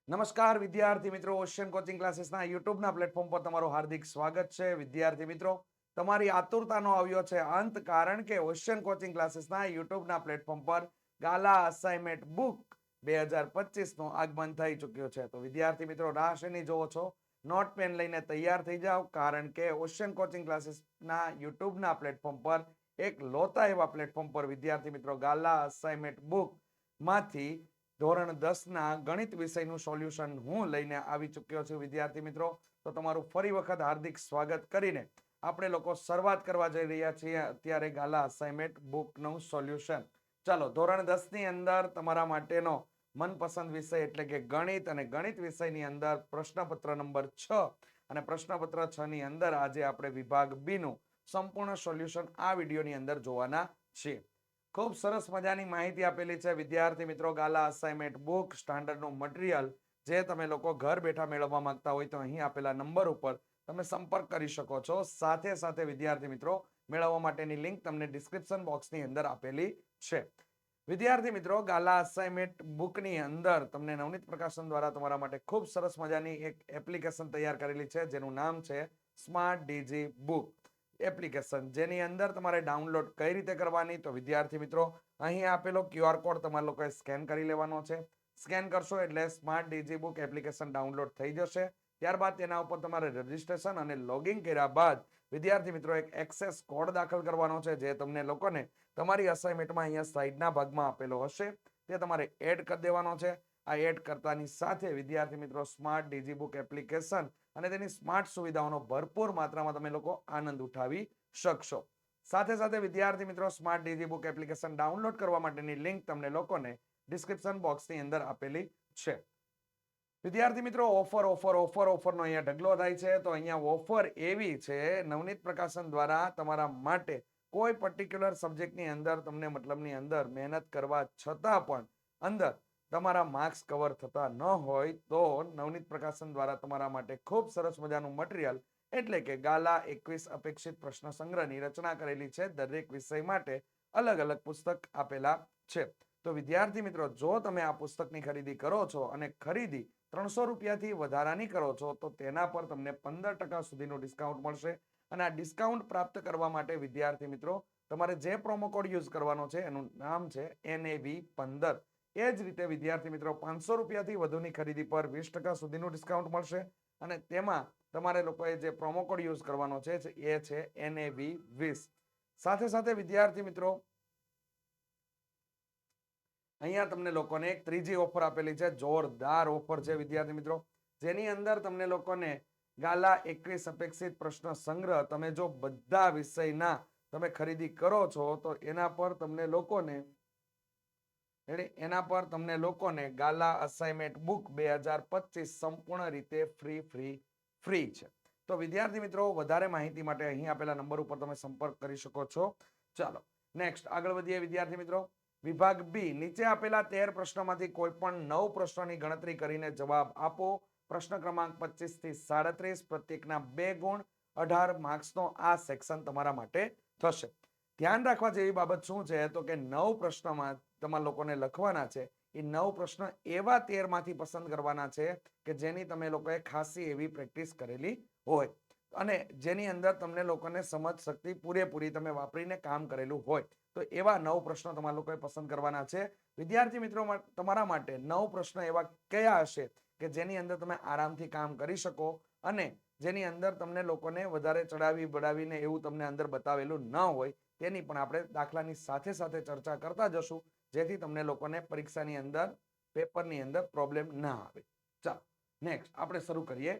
નમસ્કાર વિદ્યાર્થી મિત્રો, ઓશિયન કોચિંગ ક્લાસીસના યુટ્યુબના પ્લેટફોર્મ પર તમારું હાર્દિક સ્વાગત છે. વિદ્યાર્થી મિત્રો, તમારી આતુરતાનો આવ્યો છે અંત, કારણ કે ઓશિયન કોચિંગ ક્લાસીસના યુટ્યુબના પ્લેટફોર્મ પર ગાલા અસાઇનમેન્ટ બુક 2025 નું આગમન થઈ ચૂક્યું છે. તો વિદ્યાર્થી મિત્રો, રાહ શેની જોવો છો? નોટ પેન લઈને તૈયાર થઈ જાઓ, કારણ કે ઓશિયન કોચિંગ ક્લાસીસના યુટ્યુબના પ્લેટફોર્મ પર એક લોતા એવા પ્લેટફોર્મ પર વિદ્યાર્થી મિત્રો ગાલા અસાઇનમેન્ટ બુક માંથી ધોરણ 10 ના ગણિત વિષયનું સોલ્યુશન હું લઈને આવી ચૂક્યો છું. વિદ્યાર્થી મિત્રો, તો તમારું ફરી વખત હાર્દિક સ્વાગત કરીને આપણે લોકો શરૂઆત કરવા જઈ રહ્યા છીએ અત્યારે ગાલા અસાઇનમેન્ટ બુકનું સોલ્યુશન. ચાલો, ધોરણ 10 ની અંદર તમારા માટેનો મનપસંદ વિષય એટલે કે ગણિત, અને ગણિત વિષયની અંદર પ્રશ્નપત્ર નંબર 6 અને પ્રશ્નપત્ર 6 ની અંદર આજે આપણે વિભાગ બી નું સંપૂર્ણ સોલ્યુશન આ વિડીયોની અંદર જોવાના છીએ. ખૂબ સરસ મજાની માહિતી આપેલી છે વિદ્યાર્થી મિત્રો. ગાલા અસાઇનમેન્ટ બુક સ્ટાન્ડર્ડનું મટીરિયલ જે તમે લોકો ઘર બેઠા મેળવવા માંગતા હોય તો અહીં આપેલા નંબર ઉપર તમે સંપર્ક કરી શકો છો. સાથે સાથે વિદ્યાર્થી મિત્રો, મેળવવા માટેની લિંક તમને ડિસ્ક્રિપ્શન બોક્સની અંદર આપેલી છે. વિદ્યાર્થી મિત્રો, ગાલા અસાઇનમેન્ટ બુકની અંદર તમને નવનીત પ્રકાશન દ્વારા તમારા માટે ખૂબ સરસ મજાની એક એપ્લિકેશન તૈયાર કરેલી છે, જેનું નામ છે સ્માર્ટ ડીજી બુક એપ્લિકેશન, જેની અંદર તમારે ડાઉનલોડ કઈ રીતે કરવાની, તો વિદ્યાર્થી મિત્રો, અહીં આપેલો QR કોડ તમારા લોકોએ સ્કેન કરી લેવાનો છે. સ્કેન કરશો એટલે smart DG book application download થઈ જશે. ત્યારબાદ તેના ઉપર તમારે રજીસ્ટ્રેશન અને લોગિન કર્યા બાદ વિદ્યાર્થી મિત્રો એક એક્સેસ કોડ દાખલ કરવાનો છે, જે તમને લોકોને તમારી અસાઇનમેન્ટમાં અહીંયા સાઈડના ભાગમાં આપેલો હશે, તે તમારે એડ કરી દેવાનો છે. આ એડ કરતાની સાથે વિદ્યાર્થી મિત્રો, સ્માર્ટ ડીજી બુક એપ્લિકેશન અને તેની સ્માર્ટ સુવિધાઓનો ભરપૂર માત્રામાં તમે લોકો આનંદ ઉઠાવી શકશો. સાથે સાથે વિદ્યાર્થી મિત્રો, smart DG book application download કરવા માટેની લિંક તમને લોકોને ડિસ્ક્રિપ્શન બોક્સની અંદર આપેલી છે. વિદ્યાર્થી મિત્રો, ઓફરનો અહીંયા ઢગલો થાય છે. તો અહીંયા ઓફર એવી છે, નવનીત પ્રકાશન દ્વારા તમારા માટે કોઈ પર્ટિક્યુલર સબ્જેક્ટની અંદર તમને મતલબની અંદર મહેનત કરવા છતાં પણ અંદર તમારા માર્ક્સ કવર થતા ન હોય તો નવનીત પ્રકાશન દ્વારા તમારા માટે ખૂબ સરસ મજાનું મટીરિયલ એટલે કે ગાલા 21 અપેક્ષિત પ્રશ્ન સંગ્રહની રચના કરેલી છે. દરેક વિષય માટે અલગ અલગ પુસ્તક આપેલા છે. તો વિદ્યાર્થી મિત્રો, જો તમે આ પુસ્તકની ખરીદી કરો છો અને ખરીદી 300 રૂપિયાથી વધારાની કરો છો તો તેના પર તમને 15% સુધીનું ડિસ્કાઉન્ટ મળશે. અને આ ડિસ્કાઉન્ટ પ્રાપ્ત કરવા માટે વિદ્યાર્થી મિત્રો, તમારે જે પ્રોમો કોડ યુઝ કરવાનો છે એનું નામ છે NAV15. એ જ રીતે વિદ્યાર્થી મિત્રો, 500 રૂપિયાથી વધુની ખરીદી પર 20% સુધીનું ડિસ્કાઉન્ટ મળશે. અને તેમાં તમારે લોકોએ જે પ્રોમો કોડ યુઝ કરવાનો છે એ છે NAV20. સાથે સાથે વિદ્યાર્થી મિત્રો, અહીંયા તમને લોકોને એક ત્રીજી ઓફર આપેલી છે. જોરદાર ઓફર છે વિદ્યાર્થી મિત્રો, જેની અંદર તમને લોકોને ગાલા 21 અપેક્ષિત પ્રશ્ન સંગ્રહ તમે જો બધા વિષયના તમે ખરીદી કરો છો તો એના પર તમને લોકોને ગાલા અસાઇનમેન્ટ બુક 2025 સંપૂર્ણ રીતે ફ્રી છે. તો વિદ્યાર્થી મિત્રો, વધારે માહિતી માટે અહીં આપેલા નંબર ઉપર તમે સંપર્ક કરી શકો છો. ચાલો નેક્સ્ટ આગળ વધીએ વિદ્યાર્થી મિત્રો. વિભાગ બી, નીચે આપેલા 13 પ્રશ્નોમાંથી કોઈ પણ 9 પ્રશ્નોની ગણતરી કરીને જવાબ આપો. પ્રશ્ન ક્રમાંક 25 થી 37, પ્રત્યેકના 2 ગુણ, 18 માર્ક્સનો આ સેક્શન તમારા માટે થશે. ધ્યાન રાખવા જેવી બાબત શું છે તો કે 9 પ્રશ્નોમાં તમારા લોકોને લખવાના છે. એ 9 પ્રશ્ન એવા 13 માંથી પસંદ કરવાના છે કે જેની તમે લોકોએ ખાસી એવી પ્રેક્ટિસ કરેલી હોય અને જેની અંદર તમને લોકોને સમજ શક્તિ પૂરેપૂરી તમે વાપરીને કામ કરેલું હોય. તો એવા 9 પ્રશ્નો તમારા લોકોએ પસંદ કરવાના છે. વિદ્યાર્થી મિત્રો, તમારા માટે 9 પ્રશ્ન એવા કયા હશે કે જેની અંદર તમે આરામથી કામ કરી શકો અને જેની અંદર તમને લોકોને વધારે ચડાવી બઢાવીને એવું તમને અંદર બતાવેલું ન હોય, તેની પણ આપણે દાખલાની સાથે સાથે ચર્ચા કરતા જશું, જેથી તમને લોકોને પરીક્ષાની અંદર પેપરની અંદર પ્રોબ્લેમ ના આવે. ચાલો નેક્સ્ટ આપણે શરૂ કરીએ.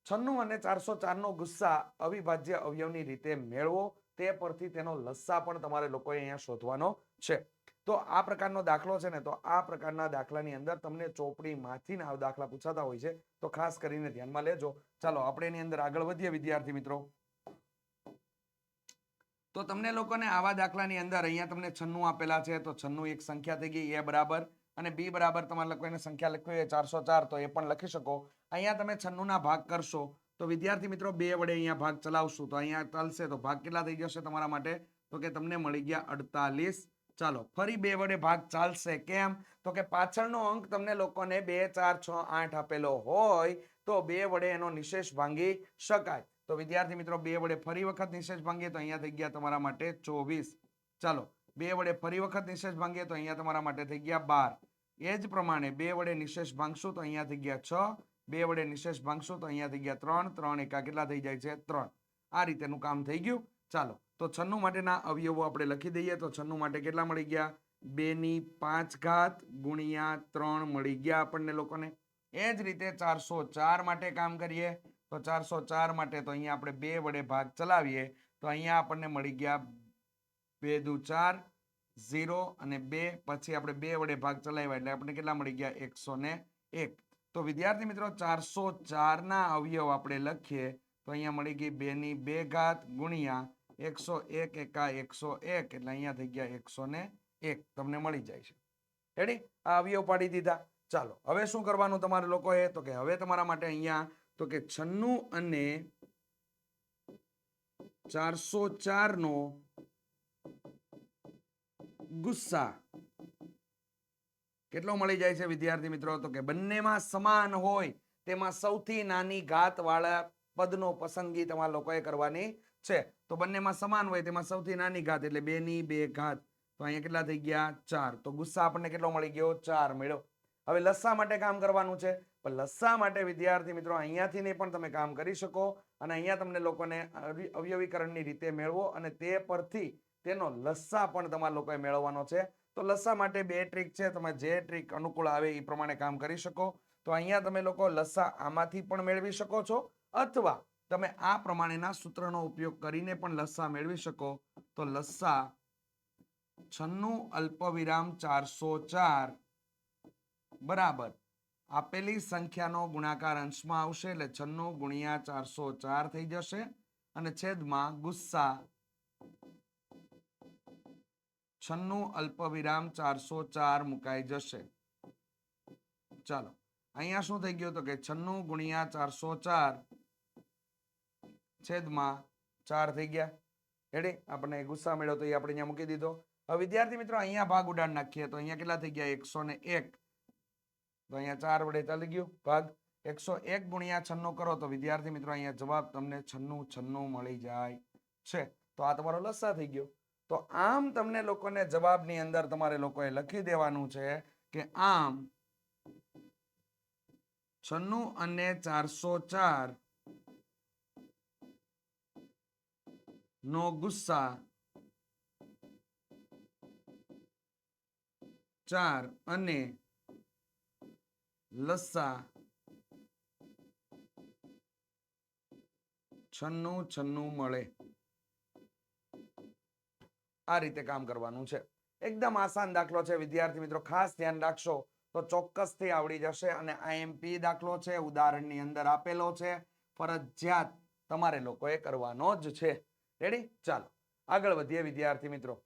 96 અને 404 નો ગુસ્સા અવિભાજ્ય અવયવની રીતે મેળવો. તે પરથી તેનો લસ્સા પણ તમારે લોકોએ અહીંયા શોધવાનો છે. તો આ પ્રકારનો દાખલો છે ને, તો આ પ્રકારના દાખલાની અંદર તમને ચોપડીમાંથી ના દાખલા પૂછાતા હોય છે, તો ખાસ કરીને ધ્યાનમાં લેજો. ચાલો આપણે એની અંદર આગળ વધીએ વિદ્યાર્થી મિત્રો. તો તમને લોકોને આવા દાખલાની અંદર અહીંયા તમને 96 આપેલા છે, તો 96 એક સંખ્યા થઈ ગઈ. એ બરાબર અને બી બરાબર તમારે લોકોને સંખ્યા લખવી હોય 404 તો એ પણ લખી શકો. અહીંયા તમે 96 ના ભાગ કરશો તો વિદ્યાર્થી મિત્રો 2 વડે અહીંયા ભાગ ચલાવશું તો અહીંયા ચાલશે, તો ભાગ કેટલા થઈ જશે તમારા માટે તો કે તમને મળી ગયા 48. ચાલો ફરી 2 વડે ભાગ ચાલશે કેમ તો કે પાછળનો અંક તમને લોકોને 2 4 6 8 આપેલો હોય તો 2 વડે એનો નિશેષ ભાંગી શકાય તો વિદ્યાર્થી મિત્રો 2 વડે ફરી વખત નિશેષ ભાંગીએ તો અહીંયા થઈ ગયા તમારા માટે 24 ચાલો 2 વડે ફરી વખત નિશેષ ભાંગીએ તો અહીંયા તમારા માટે થઈ ગયા 12 એ જ પ્રમાણે 2 વડે નિશેષ ભાંગશું તો અહીંયા થઈ ગયા 6 2 વડે નિશેષ ભાંગશું તો અહીંયા થઈ ગયા 3 3 એકા કેટલા થઈ જાય છે 3 આ રીતેનું કામ થઈ ગયું ચાલો તો 96 માટેના અવયવો આપણે લખી દઈએ તો 96 માટે કેટલા મળી ગયા 2 ની 5 ઘાત ગુણ્યા 3 મળી ગયા આપણને લોકોને એ જ રીતે 404 માટે કામ કરીએ તો 404 માટે તો અહીંયા આપણે 2 વડે ભાગ ચલાવીએ તો અહીંયા આપણને મળી ગયા 2 દુ 4 0 અને 2 પછી આપણે 2 વડે ભાગ ચલાવ્યા એટલે આપણે કેટલા મળી ગયા 101 તો વિદ્યાર્થી મિત્રો 404 ના અવયવ આપણે લખીએ તો અહીંયા મળી ગઈ 2 ની 2 ઘાત ગુણ્યા 101 એકા 101 એટલે અહીંયા થઈ ગયા 101 તમને મળી જાય છે રેડી આ અવયવ પાડી દીધા ચાલો હવે શું કરવાનું તમારે લોકોએ તો કે હવે તમારા માટે અહીંયા તો કે 96 અને 404 નો ગુસ્સા કેટલો મળી જાય છે વિદ્યાર્થી મિત્રો તો કે બંનેમાં સમાન હોય તેમાં સૌથી નાની ઘાત વાળા પદનો પસંદગી તમારા લોકોએ કરવાની છે તો બંનેમાં સમાન હોય તેમાં સૌથી નાની ઘાત એટલે 2 ની 2 ઘાત તો અહીંયા કેટલા થઈ ગયા 4 તો ગુસ્સા આપણને કેટલો મળી ગયો 4 મળ્યો હવે લસ્સા માટે કામ કરવાનું છે પણ લસ્સા માટે વિદ્યાર્થી મિત્રો અહીંયાથી ને પણ તમે કામ કરી શકો અને અહીંયા તમને લોકોને અવયવીકરણની રીતે મેળવો અને તે પરથી તેનો લસ્સા પણ તમારા લોકોએ મેળવવાનો છે તો લસ્સા માટે 2 ટ્રીક છે તમે જે ટ્રીક અનુકૂળ આવે એ પ્રમાણે કામ કરી શકો તો અહીંયા તમે લોકો લસ્સા આમાંથી પણ મેળવી શકો છો અથવા તમે આ પ્રમાણેના સૂત્રનો ઉપયોગ કરીને પણ લસ્સા મેળવી શકો તો લસ્સા 96 અલ્પવિરામ 404 બરાબર આપેલી સંખ્યાનો ગુણાકાર અંશમાં આવશે એટલે 96 ગુણ્યા 404 થઈ જશે અને છેદમાં ગુસ્સા 96 અલ્પવિરામ 404 મુકાઈ જશે ચાલો અહીંયા શું થઈ ગયું તો કે 96 ગુણ્યા 404 છેદમાં 4 થઈ ગયા રેડી આપણે ગુસ્સા મળ્યો તો એ આપણે અહીંયા મૂકી દીધો હવે વિદ્યાર્થી મિત્રો અહીંયા ભાગ ઉડાડ નાખીએ તો અહીંયા કેટલા થઈ ગયા 101 તો અહીંયા 4 વડે ચાલી ગયું ભાગ 101 ગુણ્યા 96 કરો તો વિદ્યાર્થી મિત્રો અહીંયા જવાબ તમને 96 મળી જાય છે તો આ તમારો લસ્સા થઈ ગયો તો આમ તમને લોકોને જવાબની અંદર તમારે લોકોએ લખી દેવાનું છે કે આમ 96 અને 404 નો ગુસ્સા 4 અને લસ્સા 96 મળે આ રીતે કામ કરવાનું છે એકદમ આસાન દાખલો છે વિદ્યાર્થી મિત્રો ખાસ ધ્યાન રાખશો તો ચોક્કસથી આવડી જશે અને આઈએમપી દાખલો છે ઉદાહરણની અંદર આપેલો છે ફરજિયાત તમારે લોકોએ કરવાનો જ છે રેડી ચાલો આગળ વધીએ વિદ્યાર્થી મિત્રો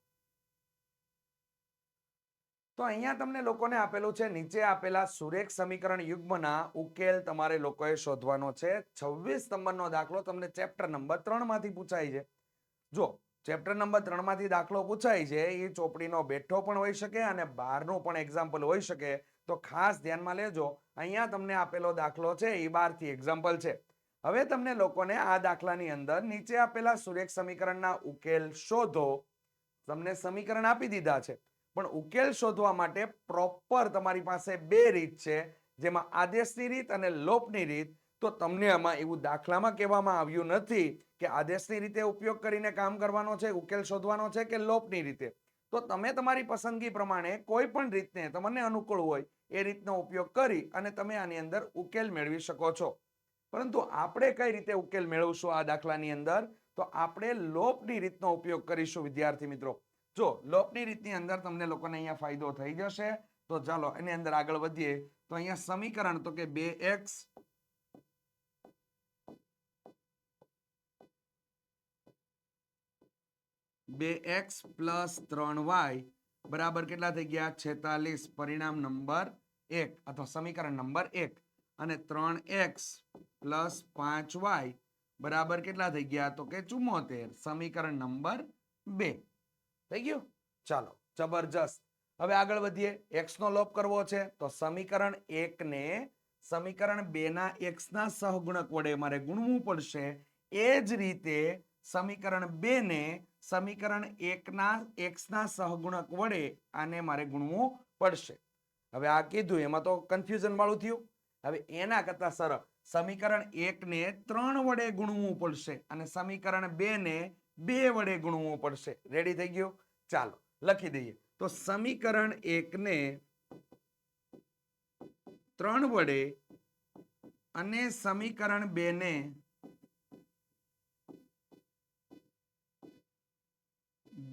તો અહીંયા તમને લોકોને આપેલું છે નીચે આપેલા સુરેખ સમીકરણ યુગ્મના ઉકેલ તમારે લોકોએ શોધવાનો છે 26 નંબરનો દાખલો તમને ચેપ્ટર નંબર 3 માંથી પૂછાય છે જો ચેપ્ટર નંબર 3 માંથી દાખલો પૂછાય છે એ ચોપડીનો બેઠો પણ હોઈ શકે અને બહારનું પણ એક્ઝામ્પલ હોઈ શકે તો ખાસ ધ્યાનમાં લેજો અહીંયા તમને આપેલો દાખલો છે એ બહારથી એક્ઝામ્પલ છે હવે તમને લોકોને આ દાખલાની અંદર નીચે આપેલા સુરેખ સમીકરણના ઉકેલ શોધો તમને સમીકરણ આપી દીધા છે પણ ઉકેલ શોધવા માટે પ્રોપર તમારી પાસે 2 રીત છે જેમાં આદેશની રીત અને લોપની રીત તો તમને આમાં એવું દાખલામાં કહેવામાં આવ્યું નથી કે આદેશની રીતે ઉપયોગ કરીને કામ કરવાનો છે ઉકેલ શોધવાનો છે કે લોપની રીતે તો તમે તમારી પસંદગી પ્રમાણે કોઈ પણ રીતને તમને અનુકૂળ હોય એ રીતનો ઉપયોગ કરી અને તમે આની અંદર ઉકેલ મેળવી શકો છો પરંતુ આપણે કઈ રીતે ઉકેલ મેળવશું આ દાખલાની અંદર તો આપણે લોપની રીતનો ઉપયોગ કરીશું વિદ્યાર્થી મિત્રો જો લોપની રીતની અંદર તમને લોકોને અહીંયા ફાયદો થઈ જશે તો ચાલો એની અંદર આગળ વધીએ તો અહીંયા સમીકરણ તો કે 2x + 3y બરાબર કેટલા થઈ ગયા 46 પરિણામ નંબર 1 અથવા સમીકરણ નંબર 1 અને 3x + 5y બરાબર કેટલા થઈ ગયા તો કે 74 સમીકરણ નંબર 2 થઈ ગયું ચાલો જબરજસ્ત. હવે આગળ વધીએ. x નો લોપ કરવો છે તો સમીકરણ 1 ને સમીકરણ 2 ના x ના સહગુણક વડે મારે ગુણવું પડશે. એ જ રીતે સમીકરણ 2 ને સમીકરણ 1 ના x ના સહગુણક વડે આને મારે ગુણવું પડશે. હવે આ કીધું એમાં તો કન્ફ્યુઝન વાળું થયું. હવે એના કરતા સરળ સમીકરણ 1 ને 3 વડે ગુણવું પડશે અને સમીકરણ 2 ને 2 વડે ગુણવું પડશે. રેડી થઈ ગયું? ચાલો લખી દઈએ. તો સમીકરણ 1 ને 3 વડે અને સમીકરણ 2 ને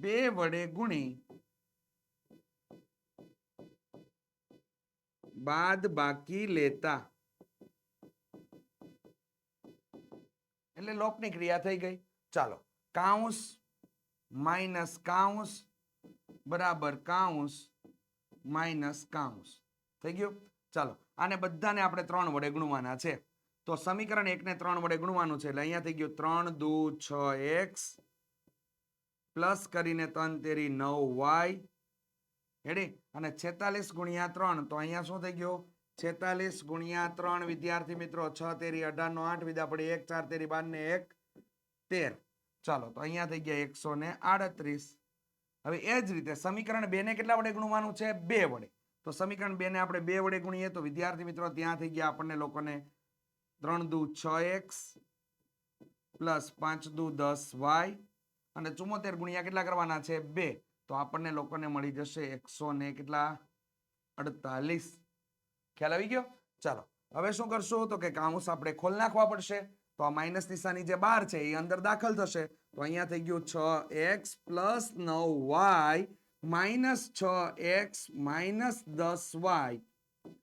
2 વડે ગુણી બાદ બાકી લેતા એટલે લોપની ક્રિયા થઈ ગઈ. ચાલો કાઉન્સ માઇનસ કાઉન્સ બરાબર કાઉન્સ માઇનસ કાઉન્સ થઈ ગયું. ચાલો આને બધાને આપણે 3 વડે ગુણવાના છે. તો સમીકરણ 1 ને 3 વડે ગુણવાનું છે એટલે અહીંયા થઈ ગયું 3 દુ 6x પ્લસ કરીને 3 તેરી 9y રેડી અને 46 ગુણ્યા 3 તો અહીંયા શું થઈ ગયું 46 ગુણ્યા 3 વિદ્યાર્થી મિત્રો 6 તેરી 18 નો 8 વિધા પડી 1 4 તેરી 12 ને 1 13. ચાલો તો અહીંયા થઈ ગયા 138. હવે એ જ રીતે સમીકરણ 2 ને કેટલા વડે ગુણવાનું છે 2 વડે. તો સમીકરણ 2 ને આપણે 2 વડે ગુણીએ તો વિદ્યાર્થી મિત્રો ત્યાં થઈ ગયા આપણને લોકોને 3 દુ 6x પ્લસ 5 દુ 10y અને 74 ગુણ્યા કેટલા કરવાના છે 2 તો આપણને લોકોને મળી જશે 100 ને કેટલા 48. ખ્યાલ આવી ગયો? ચાલો હવે શું કરશું તો કે કાઉન્સ આપણે ખોલ નાખવા પડશે. તો આ માઇનસ નિશાની જે બહાર છે એ અંદર દાખલ થશે. તો અહીંયા થઈ ગયું 6x plus 9y minus 6x minus 10y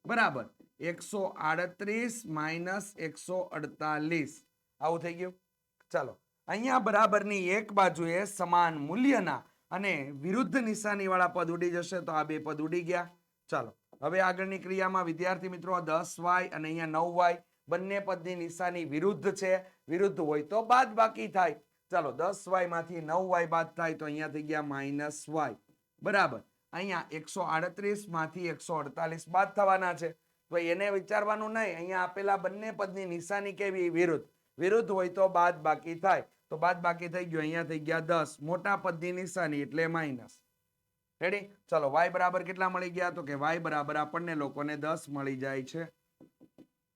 બરાબર 138 માઇનસ 148 આવું થઈ ગયું. ચાલો અહીંયા બરાબરની એક બાજુએ સમાન મૂલ્યના અને વિરુદ્ધ નિશાની વાળા પદ ઉડી જશે તો આ બે પદ ઉડી ગયા. ચાલો હવે આગળની ક્રિયામાં વિદ્યાર્થી મિત્રો 10y અને અહીંયા 9y બંને પદની નિશાની વિરુદ્ધ છે. વિરુદ્ધ હોય તો બાદ બાકી થાય. ચાલો 10y માંથી 9y બાદ થાય તો અહીંયા થઈ ગયા માઇનસ y બરાબર અહીંયા 138 માંથી 148 બાદ થવાના છે. તો એને વિચારવાનું નહીં. અહીંયા આપેલા બંને પદની નિશાની કેવી વિરુદ્ધ. વિરુદ્ધ હોય તો બાદ બાકી થાય. તો બાદ બાકી થઈ ગયું અહીંયા થઈ ગયા 10 મોટા પદની નિશાની એટલે માઇનસ. રેડી? ચલો y બરાબર કેટલા મળી ગયા તો કે y બરાબર આપણને લોકોને 10 મળી જાય છે.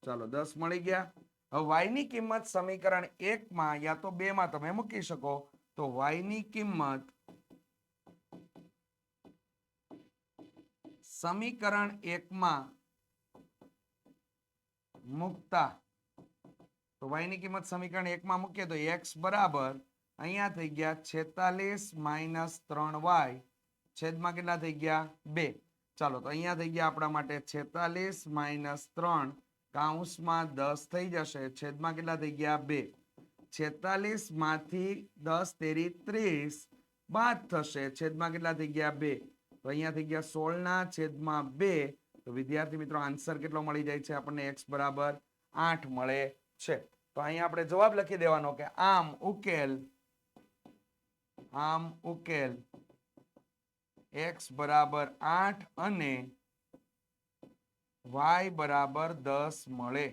ચાલો 10 મળી ગયા. હવે y ની કિંમત સમીકરણ 1 માં યા તો 2 માં તમે મૂકી શકો. તો y ની કિંમત સમીકરણ 1 માં મૂકતા તો y ની કિંમત સમીકરણ 1 માં મૂકીએ તો x બરાબર અહીંયા થઈ ગયા 46 માઇનસ 3y છેદમાં કેટલા થઈ ગયા 2. ચાલો તો અહીંયા થઈ ગયા આપણા માટે 46 માઇનસ 3 કાઉન્સમાં 10 થઈ જશે છેદમાં કેટલા થઈ ગયા 2. 46 માંથી 10 તેરી 30 બાદ થશે છેદમાં કેટલા થઈ ગયા 2. તો અહીંયા થઈ ગયા 16 ના છેદમાં 2. તો વિદ્યાર્થી મિત્રો આન્સર કેટલો મળી જાય છે આપણને x બરાબર 8 મળે છે. તો અહીંયા આપણે જવાબ લખી દેવાનો કે આમ ઉકેલ x બરાબર 8 અને y બરાબર 10 મળે.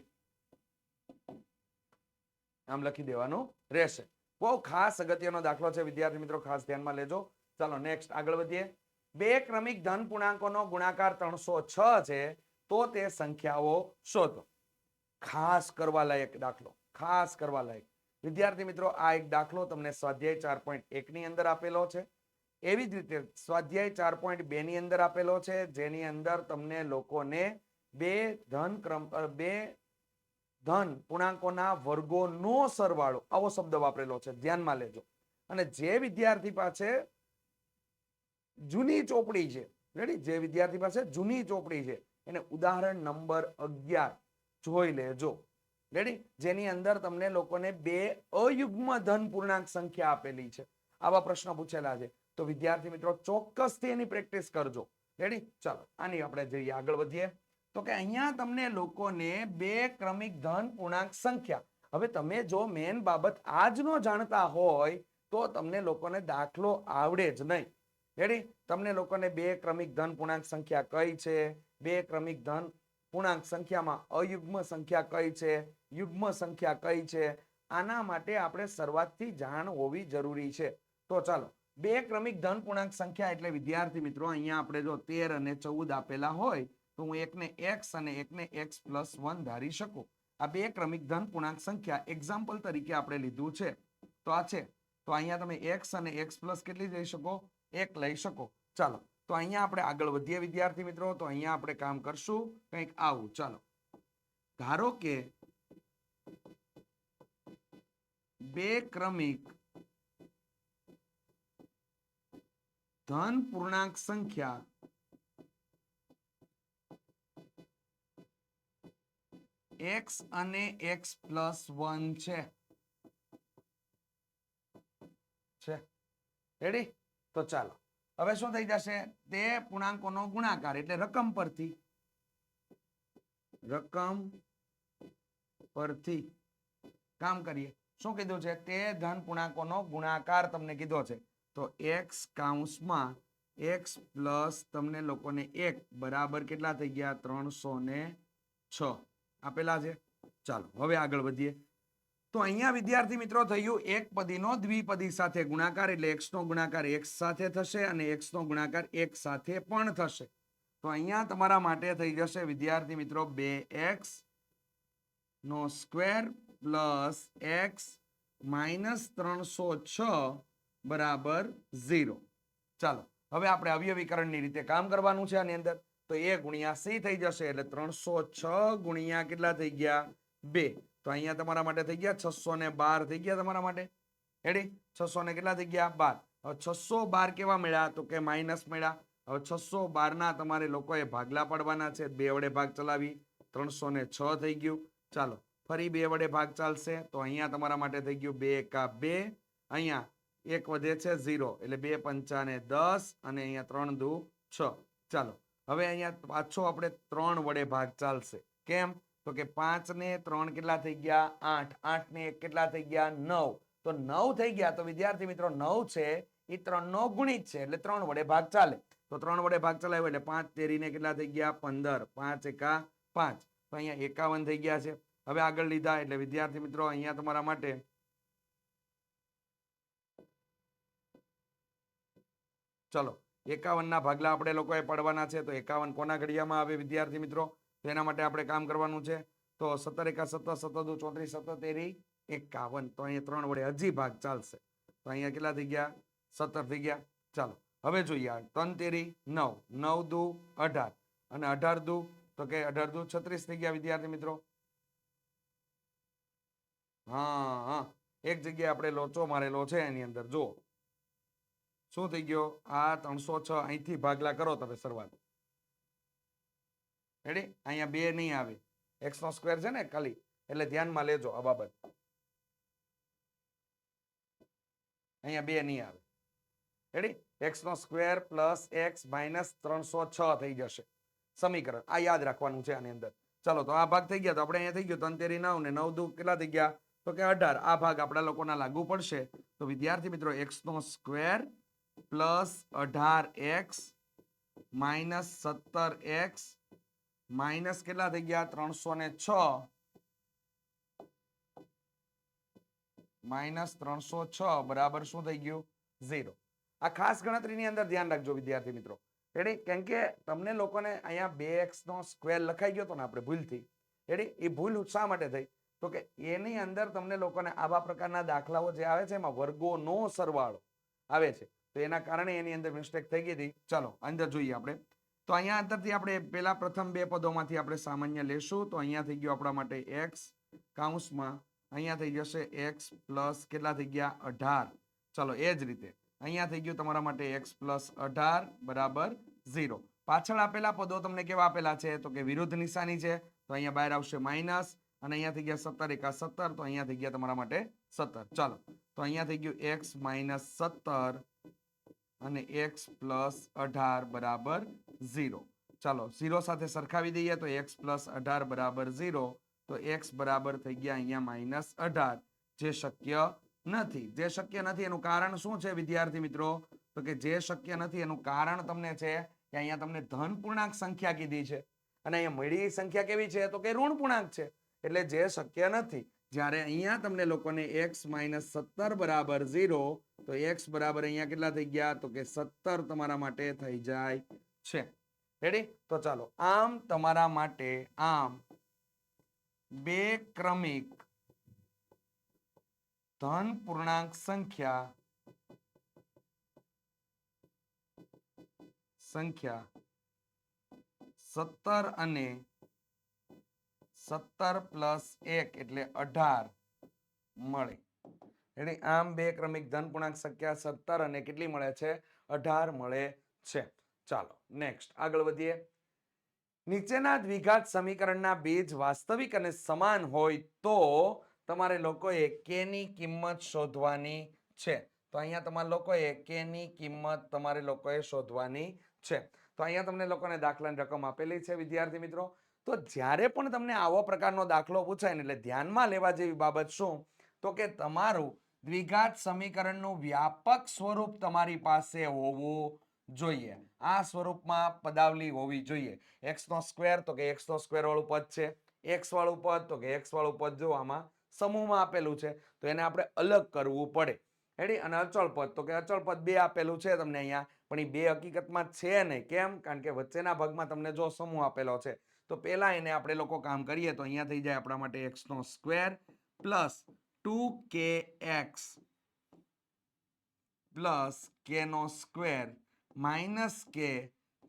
આમ લખી દેવાનું રહેશે. બહુ ખાસ અગત્યનો દાખલો છે વિદ્યાર્થી મિત્રો, ખાસ ધ્યાનમાં લેજો. ચાલો નેક્સ્ટ આગળ વધીએ. બે ક્રમિક ધન પૂર્ણાંકોનો ગુણાકાર 306 છે તો તે સંખ્યાઓ શોધો. ખાસ કરવા લાયક દાખલો, ખાસ કરવા લાયક વિદ્યાર્થી મિત્રો. આ એક દાખલો તમને સ્વાધ્યાય 4.1 ની અંદર આપેલો છે. એવી જ રીતે સ્વાધ્યાય 4.2 ની અંદર આપેલો છે જેની અંદર તમને લોકોને બે ધન પૂર્ણાંકોના વર્ગોનો સરવાળો આવો શબ્દ વાપરેલો છે, ધ્યાનમાં લેજો. અને જે વિદ્યાર્થી પાસે જૂની ચોપડી છે, રેડી, જે વિદ્યાર્થી પાસે જૂની ચોપડી છે એને ઉદાહરણ નંબર 11 જોઈ લેજો. રેડી? જેની અંદર તમને લોકોને બે અયુગ્મ ધન પૂર્ણાંક સંખ્યા આપેલી છે. આવા પ્રશ્નો પૂછેલા છે. તો વિદ્યાર્થી મિત્રો ચોક્કસથી એની પ્રેક્ટિસ કરજો. રેડી? ચાલો આની આપણે જઈએ, આગળ વધીએ. તો કે અહીંયા તમને લોકોને બે ક્રમિક ધન પૂર્ણાંક સંખ્યા. હવે તમે જો મેન બાબત આજ નો જાણતા હોય તો તમને લોકોને દાખલો આવડે જ નહીં. રેડી? તમને લોકોને બે ક્રમિક ધન પૂર્ણાંક સંખ્યા કઈ છે, બે ક્રમિક ધન પૂર્ણાંક સંખ્યામાં અયુગ્મ સંખ્યા કઈ છે, યુગ્મ સંખ્યા કઈ છે, આના માટે આપણે શરૂઆતથી જાણ હોવી જરૂરી છે. તો ચાલો, બે ક્રમિક ધન પૂર્ણાંક સંખ્યા એટલે વિદ્યાર્થી મિત્રો અહીંયા આપણે જો 13 અને 14 આપેલા હોય તો હું એકને x અને એકને x+1 ધારી શકું. આ બે ક્રમિક ધન પૂર્ણાંક સંખ્યા એક્ઝામ્પલ તરીકે આપણે લીધું છે. તો આ છે. તો અહીંયા તમે x અને x+ કેટલી લઈ શકો? 1 લઈ શકો. ચાલો, તો અહીંયા આપણે આગળ વધીએ વિદ્યાર્થી મિત્રો. તો અહીંયા આપણે કામ કરશું કંઈક આવું. ચાલો, ધારો કે બે ક્રમિક ધન પૂર્ણાંક સંખ્યા x અને x+1 છે. રેડી? તો ચાલો, હવે શું થઈ જશે? તે પૂર્ણાંકોનો ગુણાકાર એટલે રકમ પરથી કામ કરીએ. શું કીધું છે? તે ધન પૂર્ણાંકોનો ગુણાકાર તમને કીધો છે. તો x કૌંસમાં x પ્લસ તમને લોકોને 1 બરાબર કેટલા થઈ ગયા? 306 આપેલા છે. ચાલો, હવે આગળ વધીએ. તો અહીંયા વિદ્યાર્થી મિત્રો થયું એક પદીનો દ્વિપદી સાથે ગુણાકાર એટલે x નો ગુણાકાર x સાથે થશે અને x નો ગુણાકાર 1 સાથે પણ થશે. તો અહીંયા તમારા માટે થઈ જશે વિદ્યાર્થી મિત્રો 2x નો સ્ક્વેર પ્લસ x માઇનસ 306 બરાબર 0. ચાલો, હવે આપણે અવયવીકરણની રીતે કામ કરવાનું છે આની અંદર. તો a ગુણ્યા c થઈ જશે એટલે 306 ગુણ્યા કેટલા થઈ ગયા? 2. તો અહીંયા તમારા માટે થઈ ગયા 612 થઈ ગયા તમારા માટે. રેડી? 600 ને કેટલા થઈ ગયા? 12. હવે 612 કેવા મળ્યા? તો કે માઇનસ મળ્યા. હવે 612 ના તમારે લોકોએ ભાગલા પાડવાના છે. 2 વડે ભાગ ચલાવી 306 થઈ ગયું. ચાલો, ફરી 2 વડે ભાગ ચાલશે. તો અહીંયા તમારા માટે થઈ ગયું 2 એકા 2. અહીંયા 1 વધે છે 0 એટલે 2 પંચા ને 10 અને અહીંયા 3 દુ 6. ચાલો, હવે અહીંયા પાછો આપણે 3 વડે ભાગ ચાલશે. કેમ? તો કે 5 ને 3 કેટલા થઈ ગયા? 8. 8 ને 1 કેટલા થઈ ગયા? 9. તો 9 થઈ ગયા. તો વિદ્યાર્થી મિત્રો 9 છે એ 3 નો ગુણિત છે એટલે 3 વડે ભાગ ચાલે. તો 3 વડે ભાગ ચલાવ્યો એટલે 5 તેરી ને કેટલા થઈ ગયા? 15. 5 એકા 5. તો અહીંયા 51 થઈ ગયા છે. હવે આગળ લીધા એટલે વિદ્યાર્થી મિત્રો અહીંયા તમારા માટે ચલો 51 ના ભાગલા આપણે લોકોએ પડવાના છે. તો 51 કોના ઘડિયામાં આવે વિદ્યાર્થી મિત્રો? તો એના માટે આપણે કામ કરવાનું છે. તો 17 એકા 17, 17 દુ 34, 17 તેરી 51. તો અહીંયા 3 વડે હજી ભાગ ચાલશે. તો અહીંયા કેટલા થઈ ગયા? 17 થઈ ગયા. ચાલો, હવે જોઈએ 3 તેરી 9, 9 દુ 18 અને 18 દુ તો કે 18 દુ 36 થઈ ગયા વિદ્યાર્થી મિત્રો. હા, એક જગ્યાએ આપણે લોચો મારેલો છે એની અંદર. જો શું થઈ ગયો? આ 306 અહીંથી ભાગલા કરો તમે શરૂઆત. રેડી? અહીંયા 2 નહીં આવે. x નો સ્ક્વેર છે ને ખાલી, એટલે ધ્યાનમાં લેજો આ બાબત. અહીંયા 2 નહીં આવે. રેડી? x નો સ્ક્વેર પ્લસ x માઇનસ 306 થઈ જશે સમીકરણ. આ યાદ રાખવાનું છે આની અંદર. ચલો, તો આ ભાગ થઈ ગયા. તો આપણે અહીંયા થઈ ગયું 3 તેરી 9 ને 9 દુ કેટલા થઈ ગયા? તો કે 18. આ ભાગ આપણા લોકોના લાગુ પડશે. તો વિદ્યાર્થી મિત્રો x નો square plus 18x minus 17x minus કેટલા થઈ ગયા? 306 માઇનસ 306 બરાબર શું થઈ ગયું? 0. આ ખાસ ગણતરીની અંદર ધ્યાન રાખજો વિદ્યાર્થી મિત્રો. રેડી? કેમ કે તમને લોકોને અહીંયા 2x નો સ્ક્વેર લખાઈ ગયો હતો ને આપણે ભૂલથી. રેડી? એ ભૂલ શા માટે થઈ? તો કે એની અંદર તમને લોકોને આવા પ્રકારના દાખલાઓ જે આવે છે એમાં વર્ગોનો સરવાળો આવે છે. તો એના કારણે એની અંદર મિસ્ટેક થઈ ગઈ હતી. ચાલો અંદર જોઈએ આપણે. તો અહીંયા અંદરથી આપણે પેલા પ્રથમ બે પદોમાંથી આપણે સામાન્ય લેશું. તો અહીંયા થઈ ગયું આપણા માટે x કૌંસમાં અહીંયા થઈ જશે x પ્લસ કેટલા થઈ ગયા? 18. ચલો, એ જ રીતે અહીંયા થઈ ગયું તમારા માટે x પ્લસ 18 બરાબર 0. પાછળ આપેલા પદો તમને કેવા આપેલા છે? તો કે વિરુદ્ધ નિશાની છે. તો અહીંયા બહાર આવશે માઇનસ અને અહીંયા થઈ ગયા 17 એકા 17. તો અહીંયા થઈ ગયા તમારા માટે 17. ચાલો, તો અહીંયા થઈ ગયું x માઇનસ 17 અને x પ્લસ 18 બરાબર 0. ચાલો, 0 સાથે સરખાવી દઈએ તો x પ્લસ 18 બરાબર 0. તો x બરાબર થઈ ગયા અહીંયા માઇનસ 18, જે શક્ય નથી. જે શક્ય નથી એનું કારણ શું છે વિદ્યાર્થી મિત્રો? તો તો કે જે શક્ય નથી એનું કારણ તમને છે કે અહીંયા તમને ધન પૂર્ણાંક સંખ્યા કીધી છે અને અહીંયા મળી સંખ્યા કેવી છે તો કે ઋણ પૂર્ણાંક છે એટલે જે શક્ય નથી. જ્યારે અહીંયા તમને લોકોને x - 17 બરાબર 0 તો x બરાબર અહીંયા કેટલા થઈ ગયા તો કે 17 તમારા માટે થઈ જાય છે. રેડી? તો ચાલો આમ તમારા માટે આમ બે ક્રમિક ધન પૂર્ણાંક સંખ્યા 17 અને 17 પ્લસ 1 એટલે 18 મળે. એટલે આમ બે ક્રમિક ધન પૂર્ણાંક સંખ્યા 17 અને કેટલી મળે છે 18 મળે છે. ચાલો નેક્સ્ટ આગળ વધીએ. નીચેના દ્વિઘાત સમીકરણના બીજ વાસ્તવિક અને સમાન હોય તો તમારે લોકોએ k ની કિંમત શોધવાની છે. તો અહીંયા તમારે લોકોએ k ની કિંમત તમારે લોકોએ શોધવાની છે. તો અહીંયા તમને લોકોને દાખલાની રકમ આપેલી છે વિદ્યાર્થી મિત્રો. તો જ્યારે પણ તમને આવો પ્રકારનો દાખલો પૂછાય ને એટલે ધ્યાનમાં લેવા જેવી બાબત શું તો કે તમારું દ્વિઘાત સમીકરણનું વ્યાપક સ્વરૂપ તમારી પાસે હોવું જોઈએ. આ સ્વરૂપમાં પદાવલી હોવી જોઈએ. x નો સ્ક્વેર તો કે x નો સ્ક્વેર વાળું પદ છે, x વાળું પદ તો કે x વાળું પદ જો આમાં સમૂહમાં આપેલું છે તો એને આપણે અલગ કરવું પડે. રેડી? અને અચળ પદ તો કે અચળ પદ બે આપેલું છે તમને અહીંયા પણ એ બે હકીકતમાં છે નહીં. કેમ? કારણ કે વચ્ચેના ભાગમાં તમને જો સમૂહ આપેલો છે તો પહેલા એને આપણે લોકો કામ કરીએ તો અહીંયા થઈ જાય આપણા માટે x નો square plus 2kx plus k નો સ્ક્વેર માઇનસ k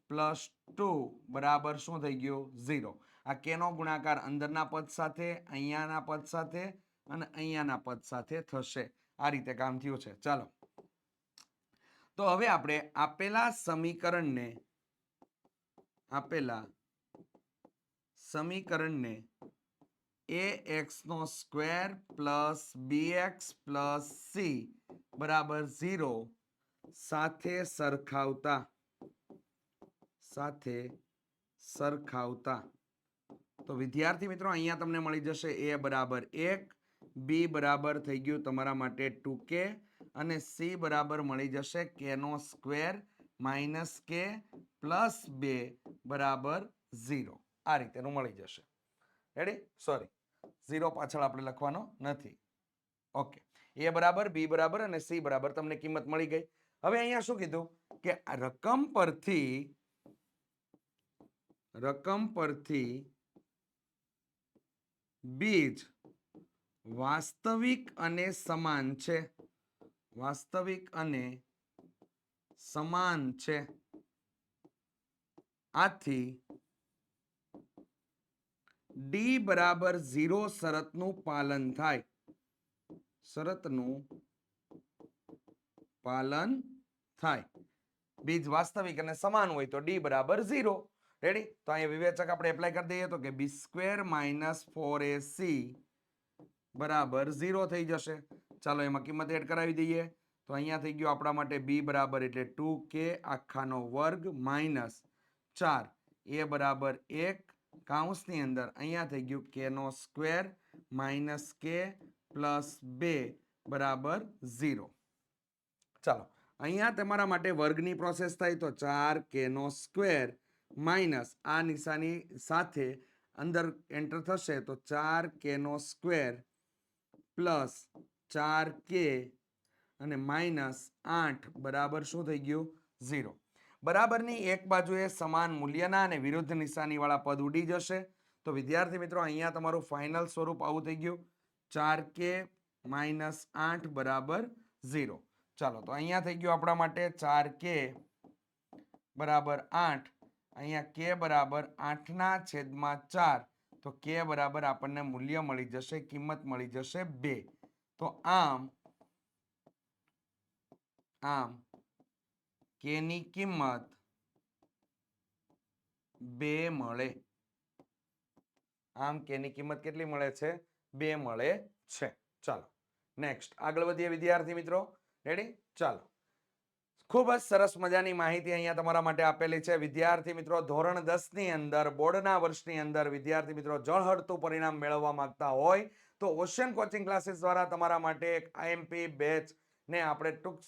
પ્લસ 2 બરાબર શું થઈ ગયું 0. આ k નો ગુણાકાર અંદરના પદ સાથે, અહીંયાના પદ સાથે અને અહીંયાના પદ સાથે થશે. આ રીતે કામ થયું છે. ચાલો તો હવે આપણે આપેલા સમીકરણને ax નો square plus bx plus c બરાબર 0 સાથે સરખાવતા તો વિદ્યાર્થી મિત્રો અહીંયા તમને મળી જશે a બરાબર 1, b બરાબર થઈ ગયું તમારા માટે 2k અને c બરાબર મળી જશે k નો સ્ક્વેર માઇનસ k પ્લસ 2 બરાબર 0. આ રીતેનું મળી જશે. રેડી? સોરી 0 પાછળ આપણે લખવાનો નથી. ઓકે, a બરાબર b બરાબર અને c બરાબર તમને કિંમત મળી ગઈ. હવે અહીંયા શું કીધું કે રકમ પરથી બીજ વાસ્તવિક અને સમાન છે. આથી d બરાબર 0 શરતનું પાલન થાય. બીજ વાસ્તવિક અને સમાન હોય તો d બરાબર 0. રેડી? તો અહીંયા વિવેચક આપણે એપ્લાય કરી દઈએ તો કે b સ્ક્વેર માઇનસ 4ac બરાબર 0 થઈ જશે. ચાલો એમાં કિંમત એડ કરાવી દઈએ તો અહીંયા થઈ ગયું આપણા માટે b બરાબર એટલે 2k આખાનો વર્ગ માઇનસ 4 a બરાબર 1 કૌંસની અંદર અહીંયા થઈ ગયું k નો સ્ક્વેર માઇનસ k પ્લસ 2 બરાબર 0. ચાલો અહીંયા તમારા માટે વર્ગની પ્રોસેસ થાય તો 4k નો સ્ક્વેર માઇનસ આ નિશાની સાથે અંદર એન્ટર થશે તો 4k નો સ્ક્વેર પ્લસ 4k અને માઇનસ 8 બરાબર શું થઈ ગયું 0. બરાબરની એક બાજુએ સમાન મૂલ્યના અને વિરુદ્ધ નિશાનીવાળા પદ ઉડી જશે. તો વિદ્યાર્થી મિત્રો અહીંયા તમારું ફાઇનલ સ્વરૂપ આવું થઈ ગયું 4k માઇનસ 8 બરાબર 0. ચાલો તો અહીંયા થઈ ગયું આપણા માટે 4k બરાબર 8. અહીંયા k બરાબર 8/4 તો k બરાબર આપણને મૂલ્ય મળી જશે, કિંમત મળી જશે 2. તો આમ k ની કિંમત 2 મળે. આમ k ની કિંમત કેટલી મળે છે 2 મળે છે. ચાલો નેક્સ્ટ આગળ વધીએ વિદ્યાર્થી મિત્રો. રેડી? ચાલો ખૂબ જ સરસ મજાની માહિતી અહીંયા તમારા માટે આપેલી છે વિદ્યાર્થી મિત્રો. ધોરણ 10 ની અંદર બોર્ડના વર્ષની અંદર વિદ્યાર્થી મિત્રો ઝળહળતું પરિણામ મેળવવા માંગતા હોય તો ઓશિયન કોચિંગ ક્લાસીસ દ્વારા તમારા માટે એક IMP બેચ ને આપણે ટૂંક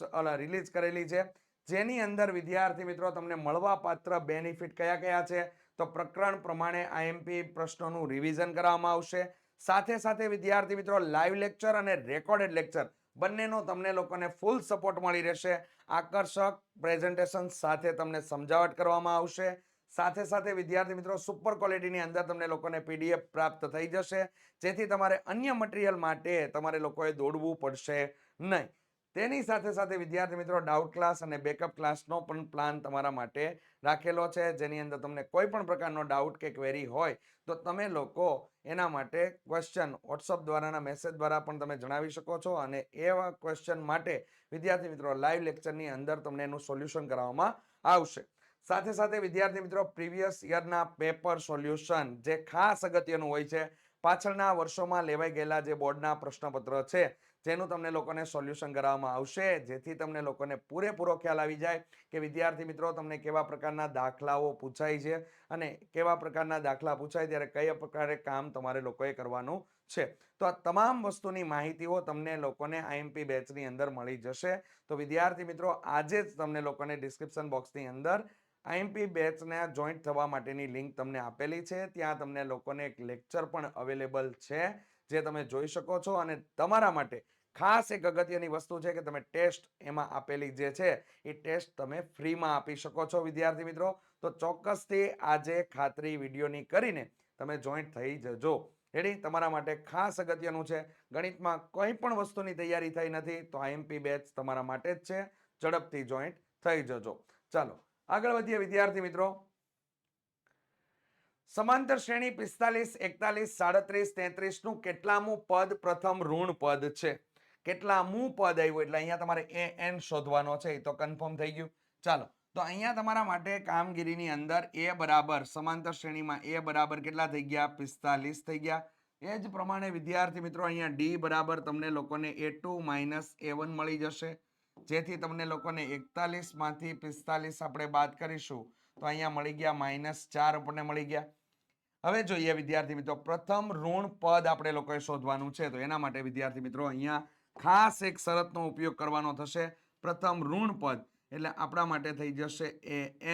રિલીઝ કરેલી છે. જેની અંદર વિદ્યાર્થી મિત્રો તમને મળવાપાત્ર બેનિફિટ કયા કયા છે, તો પ્રકરણ પ્રમાણે આઈએમપી પ્રશ્નોનું રિવિઝન કરવામાં આવશે. સાથે સાથે વિદ્યાર્થી મિત્રો લાઈવ લેક્ચર અને રેકોર્ડેડ લેક્ચર બંનેનો તમને લોકોને ફૂલ સપોર્ટ મળી રહેશે. આકર્ષક પ્રેઝન્ટેશન સાથે તમને સમજાવટ કરવામાં આવશે. સાથે સાથે વિદ્યાર્થી મિત્રો સુપર ક્વોલિટીની અંદર તમને લોકોને પીડીએફ પ્રાપ્ત થઈ જશે, જેથી તમારે અન્ય મટીરિયલ માટે તમારે લોકોએ દોડવું પડશે નહીં. તેની સાથે સાથે વિદ્યાર્થી મિત્રો ડાઉટ ક્લાસ અને બેકઅપ ક્લાસનો પણ પ્લાન તમારા માટે રાખેલો છે, જેની અંદર તમને કોઈ પણ પ્રકારનો ડાઉટ કે ક્વેરી હોય તો તમે લોકો એના માટે ક્વેશ્ચન વોટ્સઅપ દ્વારાના મેસેજ દ્વારા પણ તમે જણાવી શકો છો, અને એવા ક્વેશ્ચન માટે વિદ્યાર્થી મિત્રો લાઈવ લેક્ચરની અંદર તમને એનું સોલ્યુશન કરાવવામાં આવશે. સાથે સાથે વિદ્યાર્થી મિત્રો પ્રીવિયસ યરના પેપર સોલ્યુશન જે ખાસ અગત્યનું હોય છે, પાછળના વર્ષોમાં લેવાઈ ગયેલા જે બોર્ડના પ્રશ્નપત્ર છે જેનું તમને લોકોને સોલ્યુશન કરાવવામાં આવશે, જેથી તમને લોકોને પૂરેપૂરો ખ્યાલ આવી જાય કે વિદ્યાર્થી મિત્રો તમને કેવા પ્રકારના દાખલાઓ પૂછાય છે અને કેવા પ્રકારના દાખલા પૂછાય ત્યારે કયા પ્રકારે કામ તમારે લોકોએ કરવાનું છે. તો આ તમામ વસ્તુની માહિતીઓ તમને લોકોને આઈએમપી બેચની અંદર મળી જશે. તો વિદ્યાર્થી મિત્રો આજે જ તમને લોકોને ડિસ્ક્રિપ્શન બોક્સની અંદર આઈએમપી બેચને જોઈન્ટ થવા માટેની લિંક તમને આપેલી છે. ત્યાં તમને લોકોને એક લેક્ચર પણ અવેલેબલ છે જે તમે જોઈ શકો છો, અને તમારા માટે ખાસ એક અગત્યની વસ્તુ છે કે તમે ટેસ્ટ એમાં આપેલી જે છે એ ટેસ્ટ તમે ફ્રીમાં આપી શકો છો વિદ્યાર્થી મિત્રો. તો ચોક્કસથી આજે ખાતરી વિડીયોની કરીને તમે જોઈન્ટ થઈ જજો. રેડી? તમારા માટે ખાસ અગત્યનું છે. ગણિતમાં કોઈ પણ વસ્તુની તૈયારી થઈ નથી તો આઈએમપી બેચ તમારા માટે જ છે. ઝડપથી જોઈન્ટ થઈ જજો. ચાલો આગળ વધીએ વિદ્યાર્થી મિત્રો. સમાંતર શ્રેણી 45, 41, 37, 33 નું કેટલામું પદ પ્રથમ ઋણ પદ છે? કેટલામું પદ આવ્યું એટલે અહીંયા તમારે an શોધવાનો છે, એ તો કન્ફર્મ થઈ ગયું. ચાલો તો અહીંયા તમારા માટે કામગીરીની અંદર a બરાબર સમાંતર શ્રેણીમાં a બરાબર કેટલા થઈ ગયા? 45 થઈ ગયા. એ જ પ્રમાણે વિદ્યાર્થી મિત્રો અહીંયા d બરાબર તમને લોકોને a2 a1 મળી જશે, જેથી તમને લોકોને 41 માંથી 45 આપણે બાદ કરીશું તો અહીંયા મળી ગયા -4 આપણને મળી ગયા. હવે જોઈએ વિદ્યાર્થી મિત્રો પ્રથમ ઋણ પદ આપણે લોકોએ શોધવાનું છે, તો એના માટે વિદ્યાર્થી મિત્રો અહીંયા ખાસ એક શરતનો ઉપયોગ કરવાનો થશે. પ્રથમ ઋણ પદ એટલે આપણા માટે થઈ જશે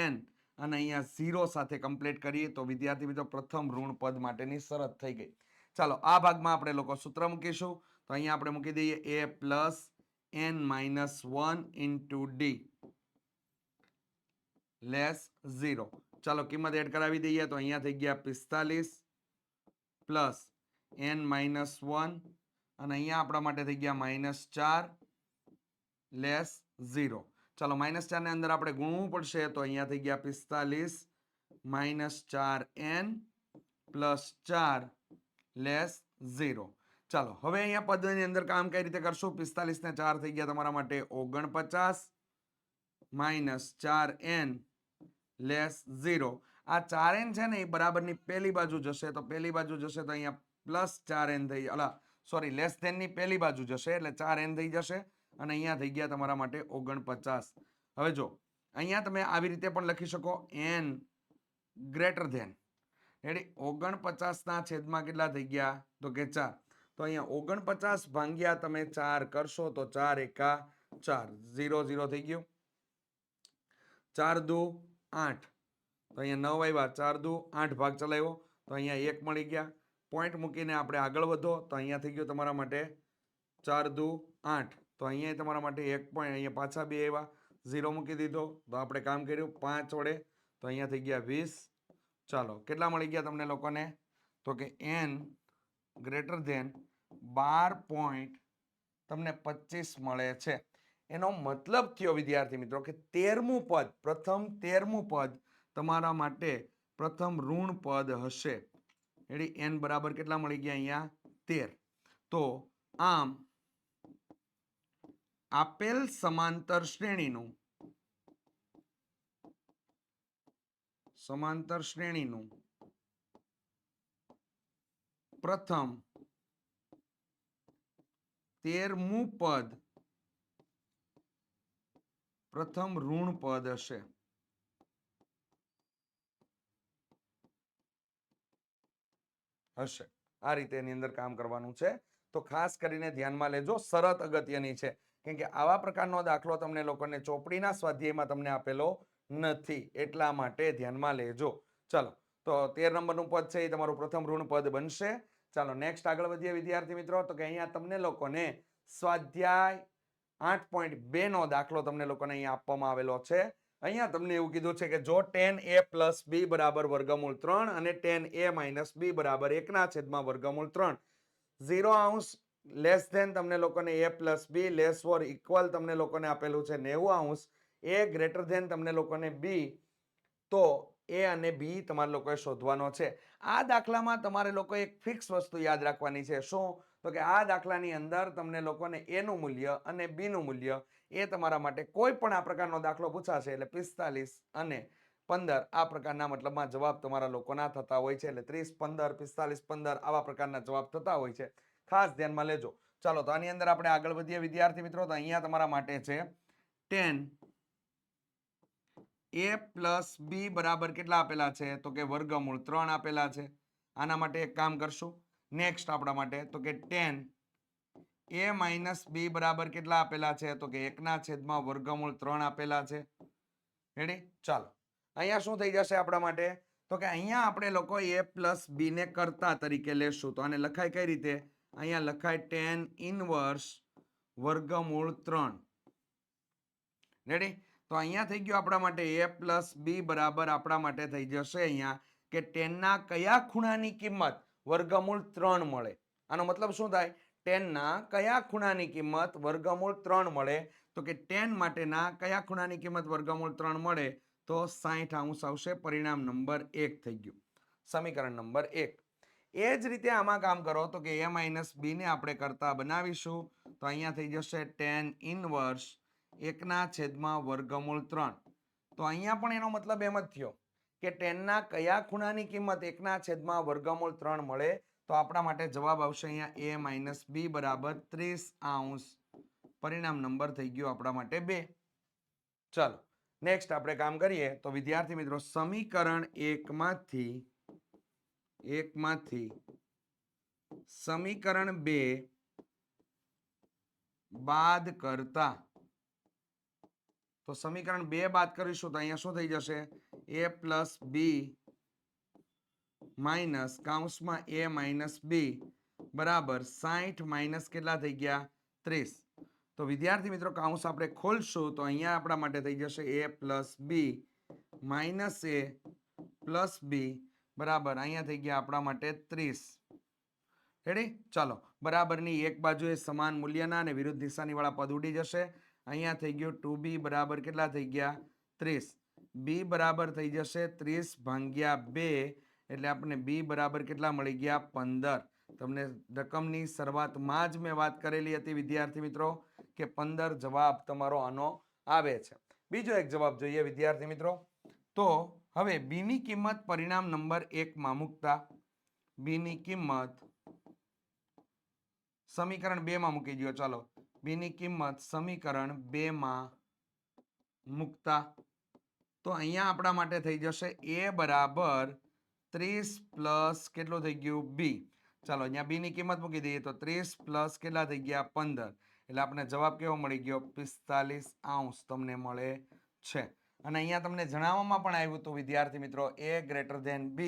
an, અને અહીંયા 0 સાથે કમ્પ્લીટ કરીએ તો વિદ્યાર્થી મિત્રો પ્રથમ ઋણ પદ માટેની શરત થઈ ગઈ. ચાલો આ ભાગમાં આપણે લોકો સૂત્ર મૂકીશું. તો અહીંયા આપણે મૂકી દઈએ a plus n-1 into d less 0. ચાલો કિંમત એડ કરાવી દઈએ તો અહીંયા થઈ ગયા 45 પ્લસ n-1, અને અહીંયા આપણા માટે થઈ ગયા -4 લેસ 0. ચાલો -4 ને અંદર આપણે ગુણવું પડશે તો અહીંયા થઈ ગયા 45 -4n પ્લસ 4 લેસ 0. ચાલો હવે અહીંયા પદની અંદર કામ કઈ રીતે કરશું? 45 ને 4 થઈ ગયા તમારા માટે 49 -4n લેસ 0. આ 4n છે ને એ બરાબરની પહેલી બાજુ જશે, તો પહેલી બાજુ જશે તો અહીંયા પ્લસ 4n થઈ સોરી લેસ ધેન ની પહેલી બાજુ જશે એટલે 4n થઈ જશે, અને અહીંયા થઈ ગયા તમારા માટે 49. હવે જો અહીંયા તમે આવી રીતે પણ લખી શકો n ગ્રેટર ધેન. રેડી? 49 ના છેદમાં કેટલા થઈ ગયા? તો કે 4. તો અહીંયા 49 ભાગ્યા તમે 4 કરશો તો 4 એકા 4, 0 0 થઈ ગયું. 4 દુ 8, તો અહીંયા 9 આવ્યા. 4 દુ 8 ભાગ ચલાવ્યો તો અહીંયા 1 મળી ગયા. પોઈન્ટ મૂકીને આપણે આગળ વધો તો અહીંયા થઈ ગયું તમારા માટે 4 દુ 8, તો અહીંયા તમારા માટે 1 પોઈન્ટ, અહીંયા પાછા 2 આવ્યા. 0 મૂકી દીધો તો આપણે કામ કર્યું 5 વડે, તો અહીંયા થઈ ગયા 20. ચાલો કેટલા મળી ગયા તમને લોકોને? તો કે n ગ્રેટર ધેન 12 પોઈન્ટ તમને 25 મળે છે. એનો મતલબ થયો વિદ્યાર્થી મિત્રો કે 13મું પદ, પ્રથમ 13મું પદ તમારા માટે પ્રથમ ઋણ પદ હશે. રેડી? n બરાબર કેટલા મળી ગયા? અહીંયા 13. તો આમ આપેલ સમાંતર શ્રેણીનું પ્રથમ 13મું પદ પ્રથમ ઋણ પદ હશે. આ રીતે એની અંદર કામ કરવાનું છે. તો ખાસ કરીને ધ્યાનમાં લેજો, શરત અગત્યની છે કેમ કે આવા પ્રકારનો દાખલો તમને લોકોને ચોપડીના સ્વાધ્યાયમાં તમને આપેલો નથી, એટલા માટે ધ્યાનમાં લેજો. ચાલો, તો 13 નંબરનું પદ છે એ તમારું પ્રથમ ઋણ પદ બનશે. ચાલો નેક્સ્ટ આગળ વધીએ વિદ્યાર્થી મિત્રો. તો કે અહીંયા તમને લોકોને સ્વાધ્યાય 8.2 નો દાખલો તમને લોકોને અહીંયા આપવામાં આવેલો છે. અહીંયા તમને એવું કીધું છે કે જો tan a plus b બરાબર વર્ગમૂળ 3 અને tan a minus b બરાબર 1 ના છેદમાં વર્ગમૂળ 3 0 અંશ લેસ ધેન તમને લોકોને a plus b less or equal તમને લોકોને આપેલું છે 90 અંશ, a ગ્રેટર ધેન તમને લોકોને b, તો એ અને બી તમારે લોકોએ શોધવાનો છે. આ દાખલામાં તમારે લોકો એક ફિક્સ વસ્તુ યાદ રાખવાની છે. શું? તો કે આ દાખલાની અંદર તમને લોકોને એ નું મૂલ્ય અને બી નું મૂલ્ય એ તમારા માટે કોઈ પણ આ પ્રકારનો દાખલો પૂછાશે એટલે 45 અને 15 આ પ્રકારના મતલબમાં જવાબ તમારા લોકોના થતા હોય છે. એટલે 30 15 45 15 આવા પ્રકારના જવાબ થતા હોય છે. ખાસ ધ્યાનમાં લેજો. ચાલો, તો આની અંદર આપણે આગળ વધીએ વિદ્યાર્થી મિત્રો. તો અહીંયા તમારા માટે છે 10 a પ્લસ બી બરાબર કેટલા આપેલા છે? તો કે વર્ગમૂળ 3 આપેલા છે. આના માટે એક કામ કરશું. નેક્સ્ટ આપણા માટે તો કે 10 a માઇનસ બી બરાબર કેટલા આપેલા છે? તો કે 1 ના છેદમાં વર્ગમૂળ 3 આપેલા છે. રેડી? ચાલો, અહીંયા શું થઈ જશે આપણા માટે? તો કે અહીંયા આપણે લોકો a પ્લસ બી ને કરતા તરીકે લેશું. તો આને લખાય કઈ રીતે? અહીંયા લખાય tan ઇનવર્સ વર્ગમૂળ 3. રેડી? તો અહીંયા થઈ ગયું આપણા માટે a પ્લસ બી બરાબર આપણા માટે થઈ જશે અહીંયા કે tan ના કયા ખૂણાની કિંમત વર્ગમૂળ 3 મળે. આનો મતલબ શું થાય? tan ના કયા ખૂણાની કિંમત વર્ગમૂળ 3 મળે? તો કે tan માટેના કયા ખૂણાની કિંમત વર્ગમૂળ 3 મળે? તો 60 અંશ આવશે. પરિણામ નંબર 1 થઈ ગયું, સમીકરણ નંબર 1. એ જ રીતે આમાં કામ કરો તો કે a માઇનસ બી ને આપણે કરતા બનાવીશું. તો અહીંયા થઈ જશે tan ઇનવર્સ 1 ના છેદમાં વર્ગમૂળ 3. તો અહીંયા પણ એનો મતલબ એમ જ થયો કે tan ના કયા ખૂણાની કિંમત 1 ના છેદમાં વર્ગમૂળ 3 મળે? તો આપણા માટે જવાબ આવશે અહીંયા a માઇનસ બી બરાબર 30 અંશ. પરિણામ નંબર થઈ ગયો આપણા માટે 2. ચાલો નેક્સ્ટ આપણે કામ કરીએ. તો વિદ્યાર્થી મિત્રો સમીકરણ 1 માંથી સમીકરણ 2 બાદ કરતા, તો સમીકરણ 2 બાદ કરીશું તો અહીંયા શું થઈ જશે? a પ્લસ બી માઇનસ કૌંસમાં a માઇનસ બી બરાબર 60 માઇનસ કેટલા થઈ ગયા? 30. તો વિદ્યાર્થી મિત્રો કૌંસ આપણે ખોલશું તો અહીંયા આપણા માટે થઈ જશે a plus b minus a plus b બરાબર અહીંયા થઈ ગયા આપણા માટે 30. રેડી? ચાલો, બરાબરની એક બાજુએ સમાન મૂલ્યના અને વિરુદ્ધ નિશાની વાળા પદ ઉડી જશે. અહીંયા થઈ ગયું 2b બરાબર કેટલા થઈ ગયા? 30. b બરાબર થઈ જશે 30 ભાગ્યા 2 એટલે આપણને b બરાબર કેટલા મળી ગયા? 15. તમને રકમની શરૂઆતમાં જ મેં વાત કરેલી હતી વિદ્યાર્થી મિત્રો કે 15 જવાબ તમારો આનો આવે છે. બીજો એક જવાબ જોઈએ વિદ્યાર્થી મિત્રો. તો હવે b ની કિંમત પરિણામ નંબર 1 માં મૂકતા, b ની કિંમત સમીકરણ 2 માં મૂકી દો. ચાલો, b ની કિંમત સમીકરણ 2 માં મૂકતા તો અહીંયા આપણા માટે થઈ જશે a બરાબર 30 પ્લસ કેટલું થઈ ગયું? b. ચાલો અહીંયા b ની કિંમત મૂકી દઈએ તો 30 પ્લસ કેટલા થઈ ગયા? 15. એટલે આપણે જવાબ કેવો મળી ગયો? 45 અંશ તમને મળે છે. અને અહીંયા તમને જણાવવામાં પણ આવ્યું હતું વિદ્યાર્થી મિત્રો a greater than b.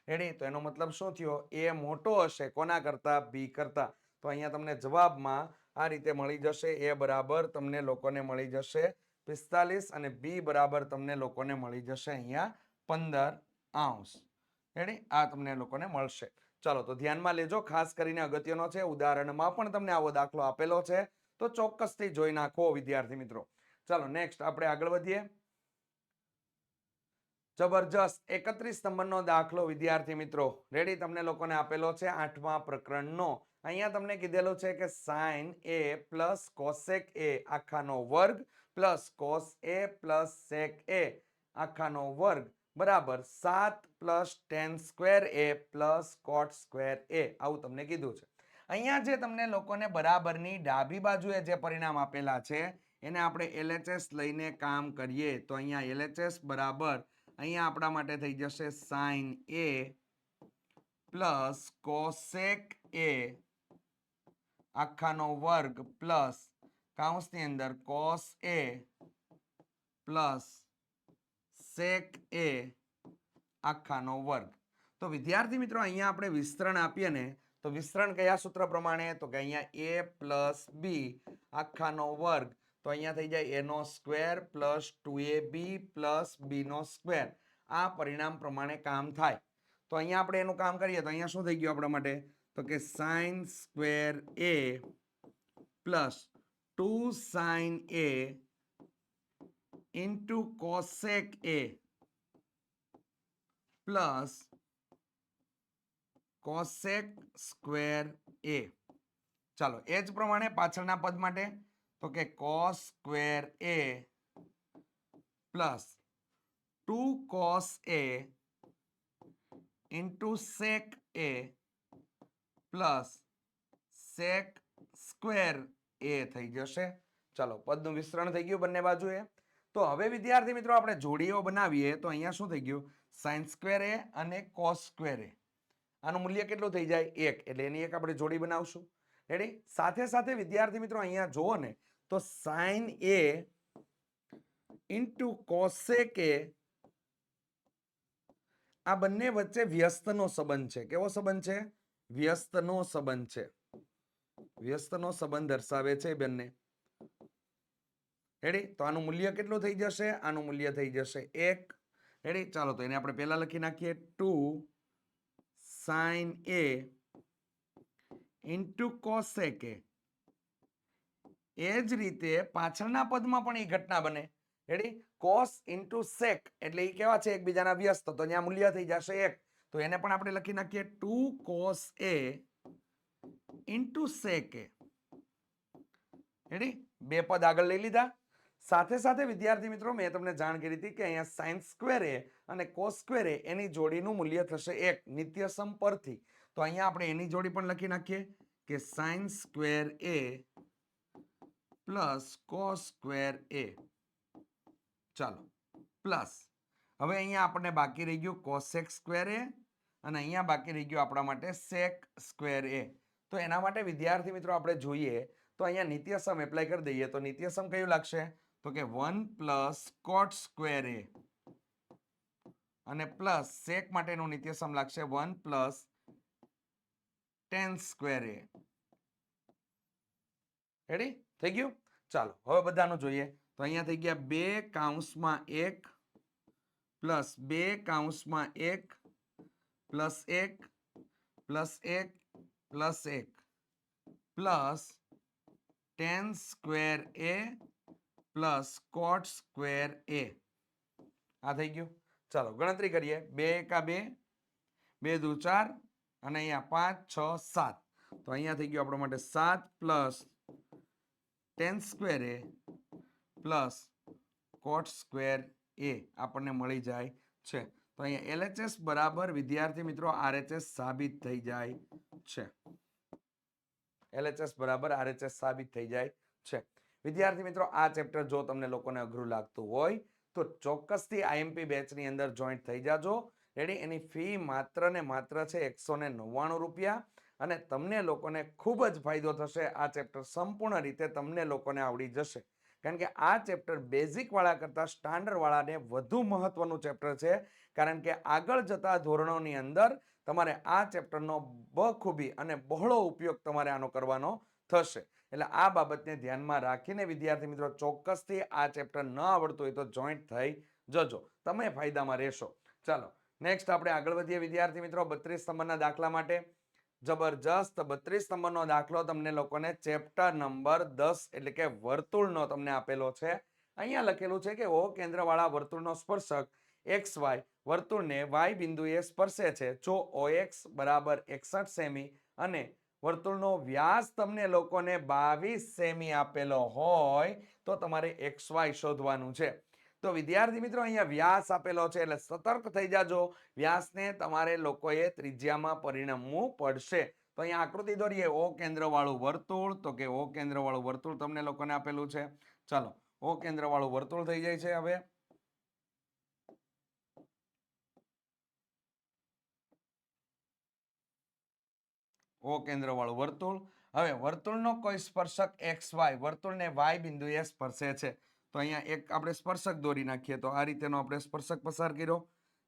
Ready? તો એનો મતલબ શું થયો? a મોટો હશે કોના કરતા? b કરતા. તો અહીંયા તમને જવાબમાં આ રીતે મળી જશે. a બરાબર તમને લોકોને મળી જશે 45 અને b બરાબર તમને લોકોને મળી જશે અહીંયા 15 અંશ. રેડી? આ તમને લોકોને મળશે. ચાલો, તો ધ્યાનમાં લેજો, ખાસ કરીને અગત્યનો છે. ઉદાહરણમાં પણ તમને આવો દાખલો આપેલો છે તો ચોક્કસથી જોઈ નાખો વિદ્યાર્થી મિત્રો. ચાલો નેક્સ્ટ આપણે આગળ વધીએ. જબરજસ્ત 31 નંબરનો દાખલો વિદ્યાર્થી મિત્રો. રેડી? તમને લોકોને આપેલો છે 8મા પ્રકરણનો. અહીંયા તમને કીધેલું છે કે sin a plus cosec a આખાનો વર્ગ plus cos a plus sec a આખાનો વર્ગ બરાબર 7 plus tan square a plus cot square a. આવું તમને કીધું છે. અહીંયા જે તમને લોકોને બરાબરની ડાબી બાજુએ જે પરિણામ આપેલા છે એને આપણે LHS લઈને કામ કરીએ તો અહીંયા LHS બરાબર અહીંયા આપણા માટે થઈ જશે sin a plus cosec a આખાનો વર્ગ પ્લસ કૌંસની અંદર cos a plus sec a આખાનો વર્ગ. તો વિદ્યાર્થી મિત્રો અહીંયા આપણે વિસ્તરણ આપીએ ને તો વિસ્તરણ કયા સૂત્ર પ્રમાણે? તો કે અહીંયા a પ્લસ b આખાનો વર્ગ, તો અહીંયા થઈ જાય a નો square plus 2ab plus b નો સ્ક્વેર. આ પરિણામ પ્રમાણે કામ થાય. તો અહીંયા આપણે એનું કામ કરીએ તો અહીંયા શું થઈ ગયું આપણા માટે? તો કે sin square a plus 2 sin a into cosec a plus cosec square a. ચાલો એ જ પ્રમાણે પાછળના પદ માટે તો કે cos square a plus 2 cos a into sec a plus sec square a થઈ જશે. ચાલો પદનું વિસ્તરણ થઈ ગયું બંને બાજુએ. તો હવે વિદ્યાર્થી મિત્રો આપણે જોડીઓ બનાવીએ તો અહીંયા શું થઈ ગયું? sin સ્ક્વેર a અને cos સ્ક્વેર a. આનું મૂલ્ય કેટલું થઈ જાય? 1. એટલે એની એક આપણે જોડી બનાવશું. રેડી? સાથે સાથે વિદ્યાર્થી મિત્રો અહીંયા જુઓ ને તો sin a into cosec a આ બંને વચ્ચે વ્યસ્તનો સંબંધ છે. કેવો સંબંધ છે? વ્યસ્તનો સંબંધ છે. વ્યસ્તનો સંબંધ દર્શાવે છે બંને. રેડી? તો આનું મૂલ્ય કેટલું થઈ જશે? આનું મૂલ્ય થઈ જશે 1. રેડી? ચાલો તો એને આપણે પહેલા લખી નાખીએ 2 sin a into cosec a. એ જ રીતે પાછળના પદમાં પણ એ ઘટના બને. રેડી? cos ઇન્ટુ sec એટલે એ કેવા છે? એકબીજાના વ્યસ્ત. તો ત્યાં મૂલ્ય થઈ જશે 1. તો એને પણ આપણે લખી નાખીએ 2 cos a into sec a. Ready? બે પદ આગળ લઈ લીધા. સાથે સાથે વિદ્યાર્થી મિત્રો મેં તમને જાણ કરી હતી કે અહીંયા sin સ્ક્વેર a અને cos સ્ક્વેર a એની જોડીનું મૂલ્ય થશે 1 નિત્યસમ પરથી. તો અહીંયા આપણે એની જોડી પણ લખી નાખીએ કે sin square a plus cos square a. ચાલો પ્લસ હવે અહીંયા આપણને બાકી રહી ગયું cosec સ્ક્વેર a અને અહીંયા બાકી રહી ગયું આપણા માટે sec સ્ક્વેર a. તો એના માટે વિદ્યાર્થી મિત્રો આપણે જોઈએ તો અહીંયા નિત્યસમ એપ્લાય કરી દઈએ તો નિત્યસમ કયું લાગશે? તો કે 1 પ્લસ cot સ્ક્વેર a અને પ્લસ sec માટેનું નિત્યસમ લાગશે 1 plus tan square a. Ready? થઈ ગયું? ચાલો હવે બધાનું જોઈએ તો અહીંયા થઈ ગયા 2 કૌંસમાં 1 પ્લસ 2 કૌંસમાં 1 plus 1 plus 1 plus 1 plus tan square a plus cot square a. આ થઈ ગયું. ચાલો ગણતરી કરીએ. 2 એકા 2, 2 દુ 4 અને અહીંયા 5 6 7. તો અહીંયા થઈ ગયું આપણા માટે 7 plus tan square a plus cot square a આપણને મળી જાય છે. તો અહીંયા LHS બરાબર વિદ્યાર્થી મિત્રો RHS સાબિત થઈ જાય છે. LHS બરાબર RHS સાબિત થઈ જાય છે. વિદ્યાર્થી મિત્રો આ ચેપ્ટર જો તમને લોકોને અઘરું લાગતું હોય તો ચોક્કસથી IMP બેચની અંદર જોઈન્ટ થઈ જાજો. રેડી? એની ફી માત્ર ને માત્ર છે 199 રૂપિયા અને તમને લોકોને ખૂબ જ ફાયદો થશે. આ ચેપ્ટર સંપૂર્ણ રીતે તમને લોકોને આવડી જશે. કારણ કે આ ચેપ્ટર બેઝિક વાળા કરતા સ્ટાન્ડર્ડ વાળાને વધુ મહત્વનું ચેપ્ટર છે. કારણ કે આગળ જતા ધોરણોની અંદર તમારે આ ચેપ્ટરનો બખૂબી અને બહોળો ઉપયોગ તમારે આનો કરવાનો થશે. એટલે આ બાબતને ધ્યાનમાં રાખીને વિદ્યાર્થી મિત્રો ચોક્કસથી આ ચેપ્ટર ન આવડતું હોય તો જોઈન્ટ થઈ જજો. તમે ફાયદામાં રહેશો. ચાલો નેક્સ્ટ આપણે આગળ વધીએ વિદ્યાર્થી મિત્રો 32 નંબરના દાખલા માટે. જબરજસ્ત 32 નંબરનો દાખલો તમને લોકોને ચેપ્ટર નંબર 10 એટલે કે વર્તુળનો તમને આપેલો છે. અહીંયા લખેલું છે કે O કેન્દ્રવાળા વર્તુળનો સ્પર્શક XY વર્તુળને Y બિંદુએ સ્પર્શે છે જો OX બરાબર 61 સેમી અને વર્તુળનો વ્યાસ તમને લોકોને 22 સેમી આપેલો હોય તો તમારે XY શોધવાનું છે. તો વિદ્યાર્થી મિત્રો અહીંયા વ્યાસ આપેલો છે એટલે સતર્ક થઈ જાજો. વ્યાસને તમારે લોકોએ ત્રિજ્યામાં પરિણમવું પડશે. તો અહીંયા આકૃતિ દોરીએ. O કેન્દ્રવાળું વર્તુળ, તો કે O કેન્દ્રવાળું વર્તુળ તમને લોકોને આપેલું છે. ચાલો O કેન્દ્રવાળું વર્તુળ થઈ જાય છે. હવે O કેન્દ્રવાળું વર્તુળ હવે વર્તુળનો કોઈ સ્પર્શક એક્સ વાય વર્તુળને વાય બિંદુએ સ્પર્શે છે, તો અહીંયા એક આપણે સ્પર્શક દોરી નાખીએ. તો આ રીતેનો આપણે સ્પર્શક પસાર કર્યો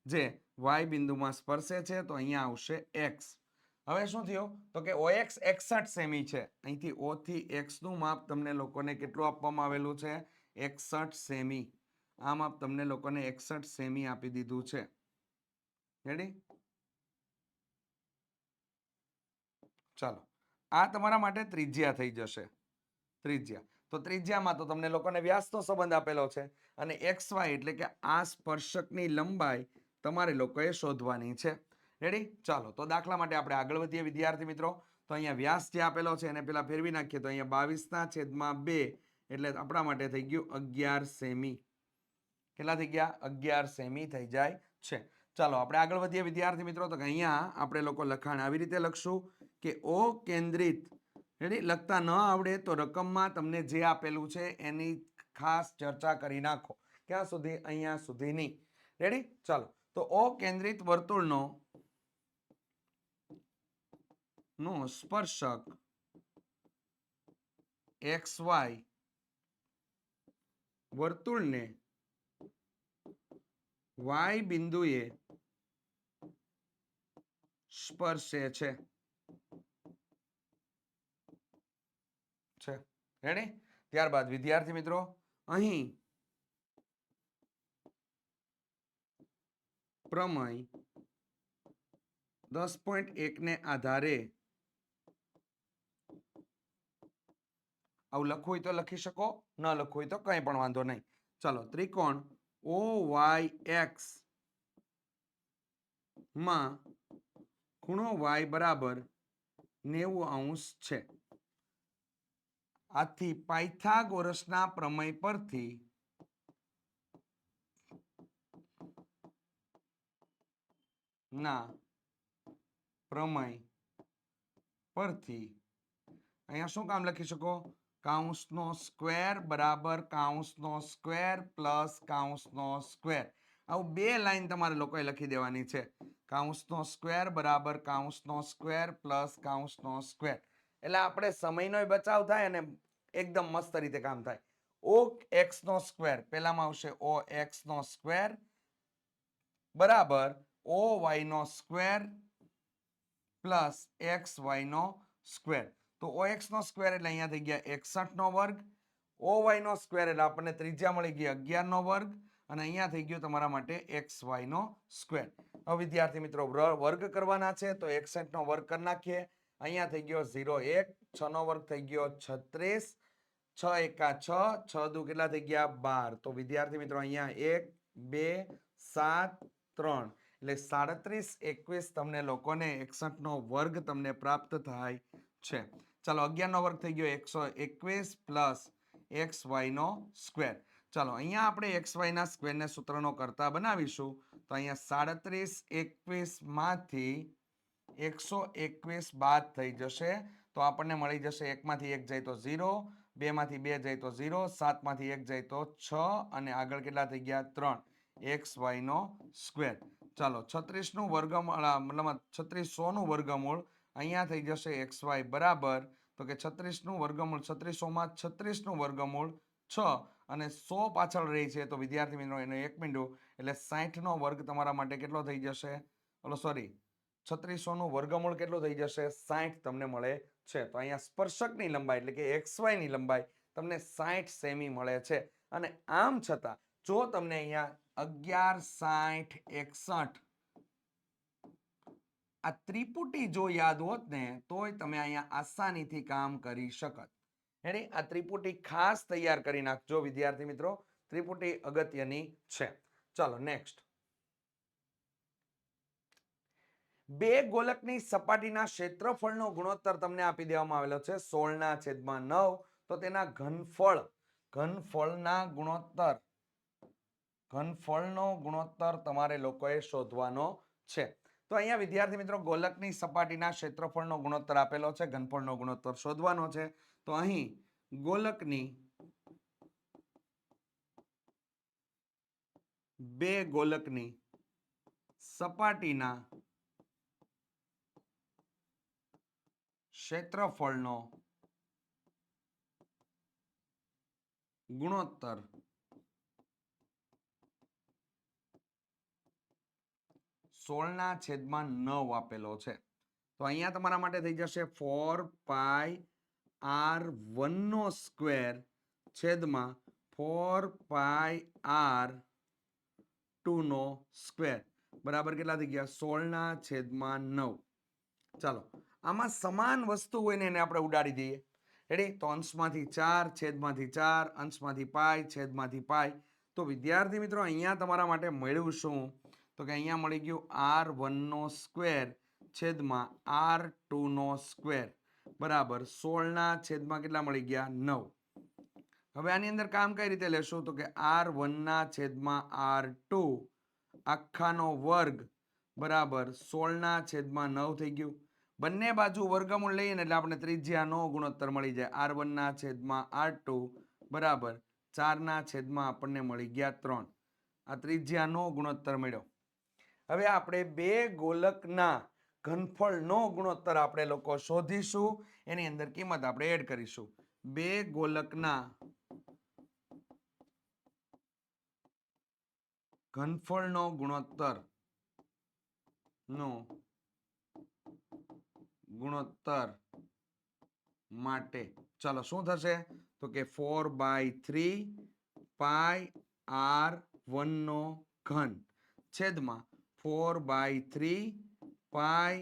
જે વાય બિંદુમાં સ્પર્શે છે. તો અહીંયા આવશે એક્સ. હવે શું થયું તો કે OX 61 સેમી છે. અહીંથી O થી X નું માપ તમને લોકોને કેટલું આપવામાં આવેલું છે? 61 સેમી. આ માપ તમને લોકોને 61 સેમી આપી દીધું છે. રેડી? ચાલો, આ તમારા માટે ત્રિજ્યા થઈ જશે. ત્રિજ્યા તો ત્રિજ્યામાં તો તમને લોકોને વ્યાસનો સંબંધ આપેલો છે અને XY એટલે કે આ સ્પર્શકની લંબાઈ તમારે લોકોએ શોધવાની છે. રેડી? ચાલો, તો દાખલા માટે આપણે આગળ વધીએ વિદ્યાર્થી મિત્રો. તો અહીંયા વ્યાસ જે આપેલો છે એને પેલા ફેરવી નાખીએ. તો અહીંયા 22/2 એટલે આપણા માટે થઈ ગયું 11 સેમી. કેટલા થઈ ગયા? 11 સેમી થઈ જાય છે. ચાલો, આપણે આગળ વધીએ વિદ્યાર્થી મિત્રો. તો અહીંયા આપણે લોકો લખાણ આવી રીતે લખશું કે O કેન્દ્રિત. રેડી? લખતા ન આવડે તો રકમમાં તમને જે આપેલું છે એની ખાસ ચર્ચા કરી નાખો. ક્યાં સુધી? અહીંયા સુધીની. રેડી? ચાલો, તો O કેન્દ્રિત વર્તુળનો સ્પર્શક XY વર્તુળને Y બિંદુએ સ્પર્શે છે. રેડી? ત્યારબાદ વિદ્યાર્થી મિત્રો અહીં પ્રમેય 10.1 ને આધારે આવું લખવું હોય તો લખી શકો, ન લખવું હોય તો કંઈ પણ વાંધો નહીં. ચાલો, ત્રિકોણ OYX માં ખૂણો y બરાબર 90° છે. આથી પાયથાગોરસના પ્રમેય પરથી અહીંયા શું કામ લખી શકો? કૌંસનો સ્ક્વેર બરાબર કૌંસનો સ્ક્વેર પ્લસ કૌંસનો સ્ક્વેર. આવું બે લાઈન તમારે લોકોએ લખી દેવાની છે. કૌંસનો સ્ક્વેર બરાબર કૌંસનો સ્ક્વેર પ્લસ કૌંસનો સ્ક્વેર. એટલે આપણે સમયનો બચાવ થાય અને એકદમ મસ્ત રીતે કામ થાય. OX નો સ્ક્વેર પહેલામાં આવશે OX નો સ્ક્વેર બરાબર OY નો સ્ક્વેર પ્લસ XY નો સ્ક્વેર. તો OX નો સ્ક્વેર એટલે અહીંયા થઈ ગયા 61 નો વર્ગ. OY નો સ્ક્વેર એટલે આપણને ત્રિજ્યા મળી ગઈ 11 નો વર્ગ અને અહીંયા થઈ ગયું તમારા માટે XY નો સ્ક્વેર. હવે વિદ્યાર્થી મિત્રો વર્ગ કરવાના છે તો 61 નો વર્ગ કરી નાખીએ. અહીંયા થઈ ગયો 0 1 6 નો વર્ગ થઈ ગયો 36 6 એકા 6 6 દુ કેટલા થઈ ગયા? 12. તો વિદ્યાર્થી મિત્રો અહીંયા 1 2 7 3 એટલે 37 21 તમને લોકોને 61 નો વર્ગ તમને પ્રાપ્ત થાય છે. ચાલો, 11 નો વર્ગ થઈ ગયો 121 પ્લસ XY નો સ્ક્વેર. ચાલો, અહીંયા આપણે XY ના સ્ક્વેરને સૂત્રનો કરતા બનાવીશું. તો અહીંયા 37 21 માંથી 121 બાદ થઈ જશે. તો આપણને મળી જશે 1 માંથી 1 જાય તો 0, 2 માંથી 2 જાય તો 0, 7 માંથી 1 જાય તો 6 અને આગળ કેટલા થઈ ગયા? 3 XY નો સ્ક્વેર. ચાલો, 36 નું વર્ગમૂળ મતલબ 3600 નું વર્ગમૂળ અહીંયા થઈ જશે XY બરાબર તો કે 36 નું વર્ગમૂળ 3600 માં 36 નું વર્ગમૂળ 6 અને 100 પાછળ રહી છે તો વિદ્યાર્થી મિત્રો એનો એક મીંડું એટલે 60 નો વર્ગ તમારા માટે કેટલો થઈ જશે? સોરી, 3600 નું વર્ગમૂળ કેટલું થઈ જશે? 60 તમને મળે છે. તો અહીંયા સ્પર્શકની લંબાઈ એટલે કે XY ની લંબાઈ તમને 60 સેમી મળે છે. અને આમ છતાં જો તમને અહીંયા 11 60 61 આ ત્રિપુટી જો યાદ હોત ને તોય તમે અહીંયા આસાનીથી કામ કરી શકત. રેડી? આ ત્રિપુટી ખાસ તૈયાર કરી નાખજો વિદ્યાર્થી મિત્રો. ત્રિપુટી અગત્યની છે. ચાલો, નેક્સ્ટ. બે ગોલકની સપાટીના ક્ષેત્રફળનો ગુણોત્તર તમને આપી દેવામાં આવેલો છે 16/9. તો તેના ઘનફળનો ગુણોત્તર તમારે લોકોએ શોધવાનો છે. તો અહીંયા વિદ્યાર્થી મિત્રો ગોલકની સપાટીના ક્ષેત્રફળનો ગુણોત્તર આપેલો છે, ઘનફળનો ગુણોત્તર શોધવાનો છે. તો અહીં બે ગોલકની સપાટીના ક્ષેત્રફળનો ગુણોત્તર 16/9 આપેલો છે. તો અહીંયા તમારા માટે થઈ જશે 4πr1 નો સ્ક્વેર છેદમાં 4πr2 નો સ્ક્વેર બરાબર કેટલા થઈ ગયા 16/9. ચાલો આમાં સમાન વસ્તુ હોય ને એને આપણે ઉડાડી દઈએ. રેડી? તો અંશમાંથી 4 છેદમાંથી 4 અંશમાંથી પાઈ છેદમાંથી પાઈ. તો વિદ્યાર્થી મિત્રો અહીંયા તમારા માટે મળ્યું શું? તો કે અહીંયા મળી ગયું r1 નો સ્ક્વેર છેદમાં r2 નો સ્ક્વેર બરાબર 16 કેટલા મળી ગયા 9. હવે આની અંદર કામ કઈ રીતે લેશું? તો કે r1 r2 આખાનો વર્ગ બરાબર 16/9 થઈ ગયું. બંને બાજુ વર્ગમૂળ લઈએ ને એટલે આપણે ત્રિજ્યાનો ગુણોત્તર મળી જાય. r1/r2 બરાબર 4 આપણને મળી ગયા 3. આ ત્રિજ્યાનો ગુણોત્તર મળ્યો. હવે આપણે બે ગોલકના ઘનફળનો ગુણોત્તર આપણે લોકો શોધીશું. એની અંદર કિંમત આપણે એડ કરીશું. બે ગોલકના ઘનફળનો ગુણોત્તર માટે ચાલો શું થશે? તો કે 4/3 પાઈ r1 નો ઘન છેદમાં 4/3 પાઈ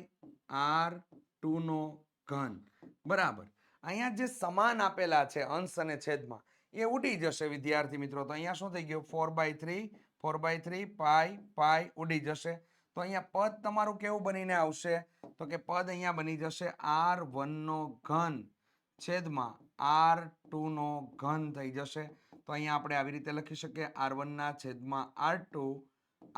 r2 નો ઘન બરાબર. અહીંયા જે સમાન આપેલા છે અંશ અને છેદમાં એ ઉડી જશે વિદ્યાર્થી મિત્રો. તો અહીંયા શું થઈ ગયું 4/3 પાઈ પાઈ ઉડી જશે. તો અહીંયા પદ તમારું કેવું બનીને આવશે? તો કે પદ અહીંયા બની જશે r1 નો ઘન છેદમાં r2 નો ઘન થઈ જશે. તો અહીંયા આપણે આવી રીતે લખી શકીએ r1/r2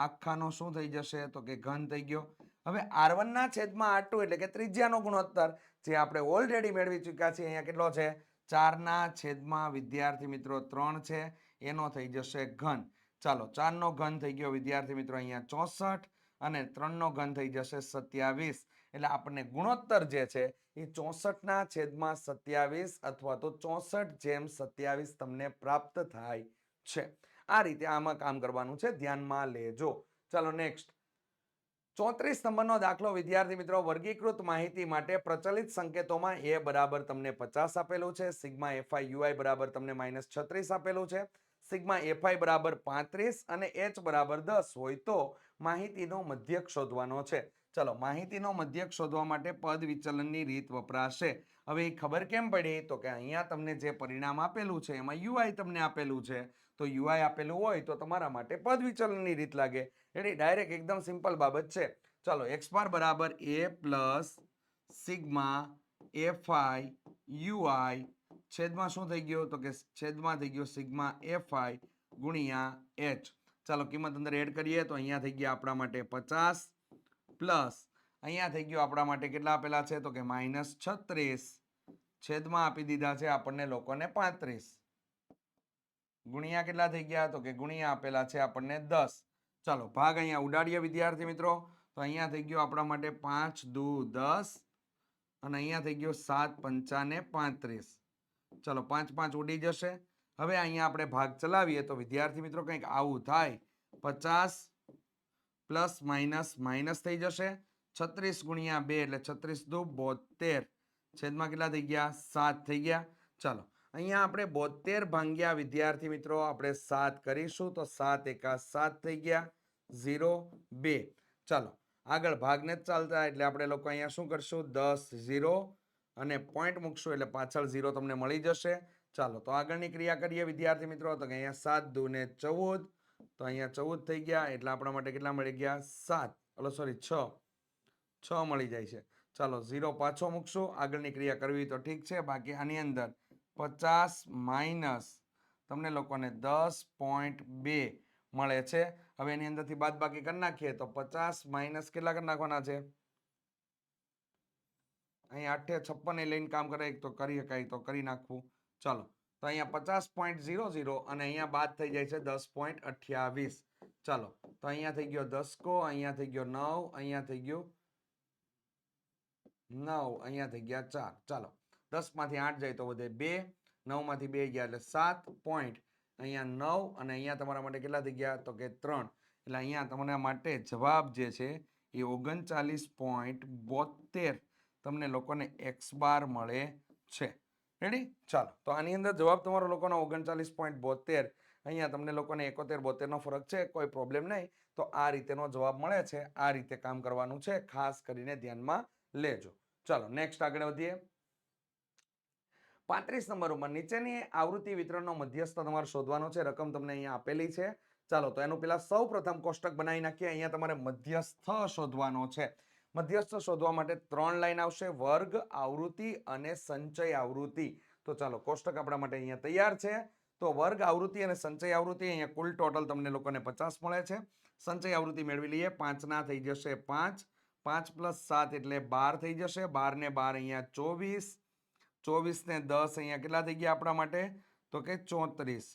આખાનો શું થઈ જશે? તો કે ઘન થઈ ગયો. હવે r1/r2 એટલે કે ત્રિજ્યાનો ગુણોત્તર જે આપણે ઓલરેડી મેળવી ચૂક્યા છીએ. અહીંયા કેટલો છે? 4 વિદ્યાર્થી મિત્રો 3 છે એનો થઈ જશે ઘન. ચાલો 4 નો ઘન થઈ ગયો વિદ્યાર્થી મિત્રો અહીંયા 64 અને 3 નો ઘન થઈ જશે 27. એટલે આપણને ગુણોત્તર જે છે એ 64/27 અથવા તો 64/27 તમને પ્રાપ્ત થાય છે. આ રીતે આમાં કામ કરવાનું છે, ધ્યાનમાં લેજો. ચાલો નેક્સ્ટ 34 નંબરનો દાખલો વિદ્યાર્થી મિત્રો, વર્ગીકૃત માહિતી માટે પ્રચલિત સંકેતોમાં a બરાબર તમને 50 આપેલું છે, સિગ્મા fi ui બરાબર તમને -36 આપેલું છે, સિગ્મા fi બરાબર 35 અને h બરાબર 10 હોય તો માહિતીનો મધ્યક શોધવાનો છે. ચલો માહિતીનો મધ્યક શોધવા માટે પદ વિચલનની રીત વપરાશે. હવે એ ખબર કેમ પડી? તો કે અહીંયા તમને જે પરિણામ આપેલું છે એમાં ui તમને આપેલું છે. તો ui આપેલું હોય તો તમારા માટે પદ વિચલનની રીત લાગે. એટલે ડાયરેક્ટ એકદમ સિમ્પલ બાબત છે. ચાલો x બાર બરાબર a plus sigma fi ui છેદમાં શું થઈ ગયો? તો કે છેદમાં થઈ ગયો સિગ્મા fi ગુણ્યા h. ચાલો કિંમત અંદર એડ કરીએ તો અહીંયા થઈ ગયા આપણા માટે 50 પ્લસ અહીંયા થઈ ગયો આપણા માટે કેટલા આપેલા છે? તો કે -36 છેદમાં આપી દીધા છે આપણને લોકોને 35 ગુણ્યા કેટલા થઈ ગયા? તો કે ગુણ્યા આપેલા છે આપણને 10. ચાલો ભાગ અહીંયા ઉડાડીએ વિદ્યાર્થી મિત્રો. તો અહીંયા થઈ ગયો આપણા માટે 5 દુ 10 અને અહીંયા થઈ ગયો 7 પંચાને 35. ચાલો 5 5 ઉડી જશે. હવે અહીંયા આપણે ભાગ ચલાવીએ તો વિદ્યાર્થી મિત્રો કંઈક આવું થાય. 50 પ્લસ માઇનસ માઇનસ થઈ જશે. 36 ગુણ્યા 2 એટલે 36 દુ 72 છેદમાં કેટલા થઈ ગયા? 7 થઈ ગયા. ચાલો અહીંયા આપણે 72 ભાગ્યા વિદ્યાર્થી મિત્રો આપણે 7 કરીશું તો 7 એકા 7 થઈ ગયા 0 2. ચાલો આગળ ભાગને જ ચાલતા એટલે આપણે લોકો અહીંયા શું કરશું? 10 0 અને પોઈન્ટ મૂકશું એટલે પાછળ 0 તમને મળી જશે. ચાલો તો આગળની ક્રિયા કરીએ વિદ્યાર્થી મિત્રો. તો કે અહીંયા 7 દુ ને 14 તો અહીંયા 14 થઈ ગયા એટલે આપણા માટે કેટલા મળી ગયા? 6 મળી જાય છે. ચાલો 0 પાછો મૂકશું. આગળની ક્રિયા કરવી તો ઠીક છે, બાકી આની અંદર 50 માઇનસ તમને લોકોને 10.2 મળે છે. હવે એની અંદરથી બાદ બાકી કરી નાખીએ તો 50 માઇનસ કેટલા કરી નાખવાના છે? અહીંયા 8 56 લઈને કામ કરે તો કરી શકાય તો કરી નાખવું. ચાલો તો અહીંયા 50.00 અને અહીંયા બાદ થઈ જાય છે 10.28. ચાલો તો અહીંયા થઈ ગયો 10 કો, અહીંયા થઈ ગયો 9, અહીંયા થઈ ગયું 9 અહીંયા થઈ ગયા 4. ચાલો 10 માંથી 8 જાય તો વધે 2, 9 માંથી 2 ગયા એટલે 7 પોઈન્ટ, અહીંયા 9 અને અહીંયા તમારા માટે કેટલા થઈ ગયા તો કે 3. એટલે અહીંયા તમારા માટે જવાબ જે છે એ 39.72 તમને લોકોને x બાર મળે છે. રેડી? ચાલો તો આની અંદર જવાબ તમારો લોકોનો 39.72, અહીંયા તમને લોકોને 71-72 નો ફરક છે, કોઈ પ્રોબ્લેમ નહીં. તો આ રીતેનો જવાબ મળે છે, આ રીતે કામ કરવાનું છે, ખાસ કરીને ધ્યાનમાં લેજો. ચાલો નેક્સ્ટ આગળ વધીએ. 35 નંબર ઉપર નીચેની આવૃત્તિ વિતરણનો મધ્યસ્થ તમારે શોધવાનો છે. રકમ તમને અહીંયા આપેલી છે. ચાલો તો એનું પેલા સૌ પ્રથમ કોષ્ટક બનાવી નાખીએ. અહીંયા તમારે મધ્યસ્થ શોધવાનો છે. મધ્યસ્થ શોધવા માટે 3 લાઈન આવશે: વર્ગ આવૃત્તિ અને સંચય આવૃત્તિ. તો ચાલો કોષ્ટક આપણા માટે અહીંયા તૈયાર છે. તો વર્ગ આવૃત્તિ અને સંચય આવૃત્તિ, અહીંયા કુલ ટોટલ તમને લોકોને 50 મળે છે. સંચય આવૃત્તિ મેળવી લઈએ. 5 ના થઈ જશે 5, 5 + 7 એટલે 12 થઈ જશે. 12 ને 12 અહીંયા 24, 24 ને 10 અહીંયા કેટલા થઈ ગયા આપણા માટે તો કે 34,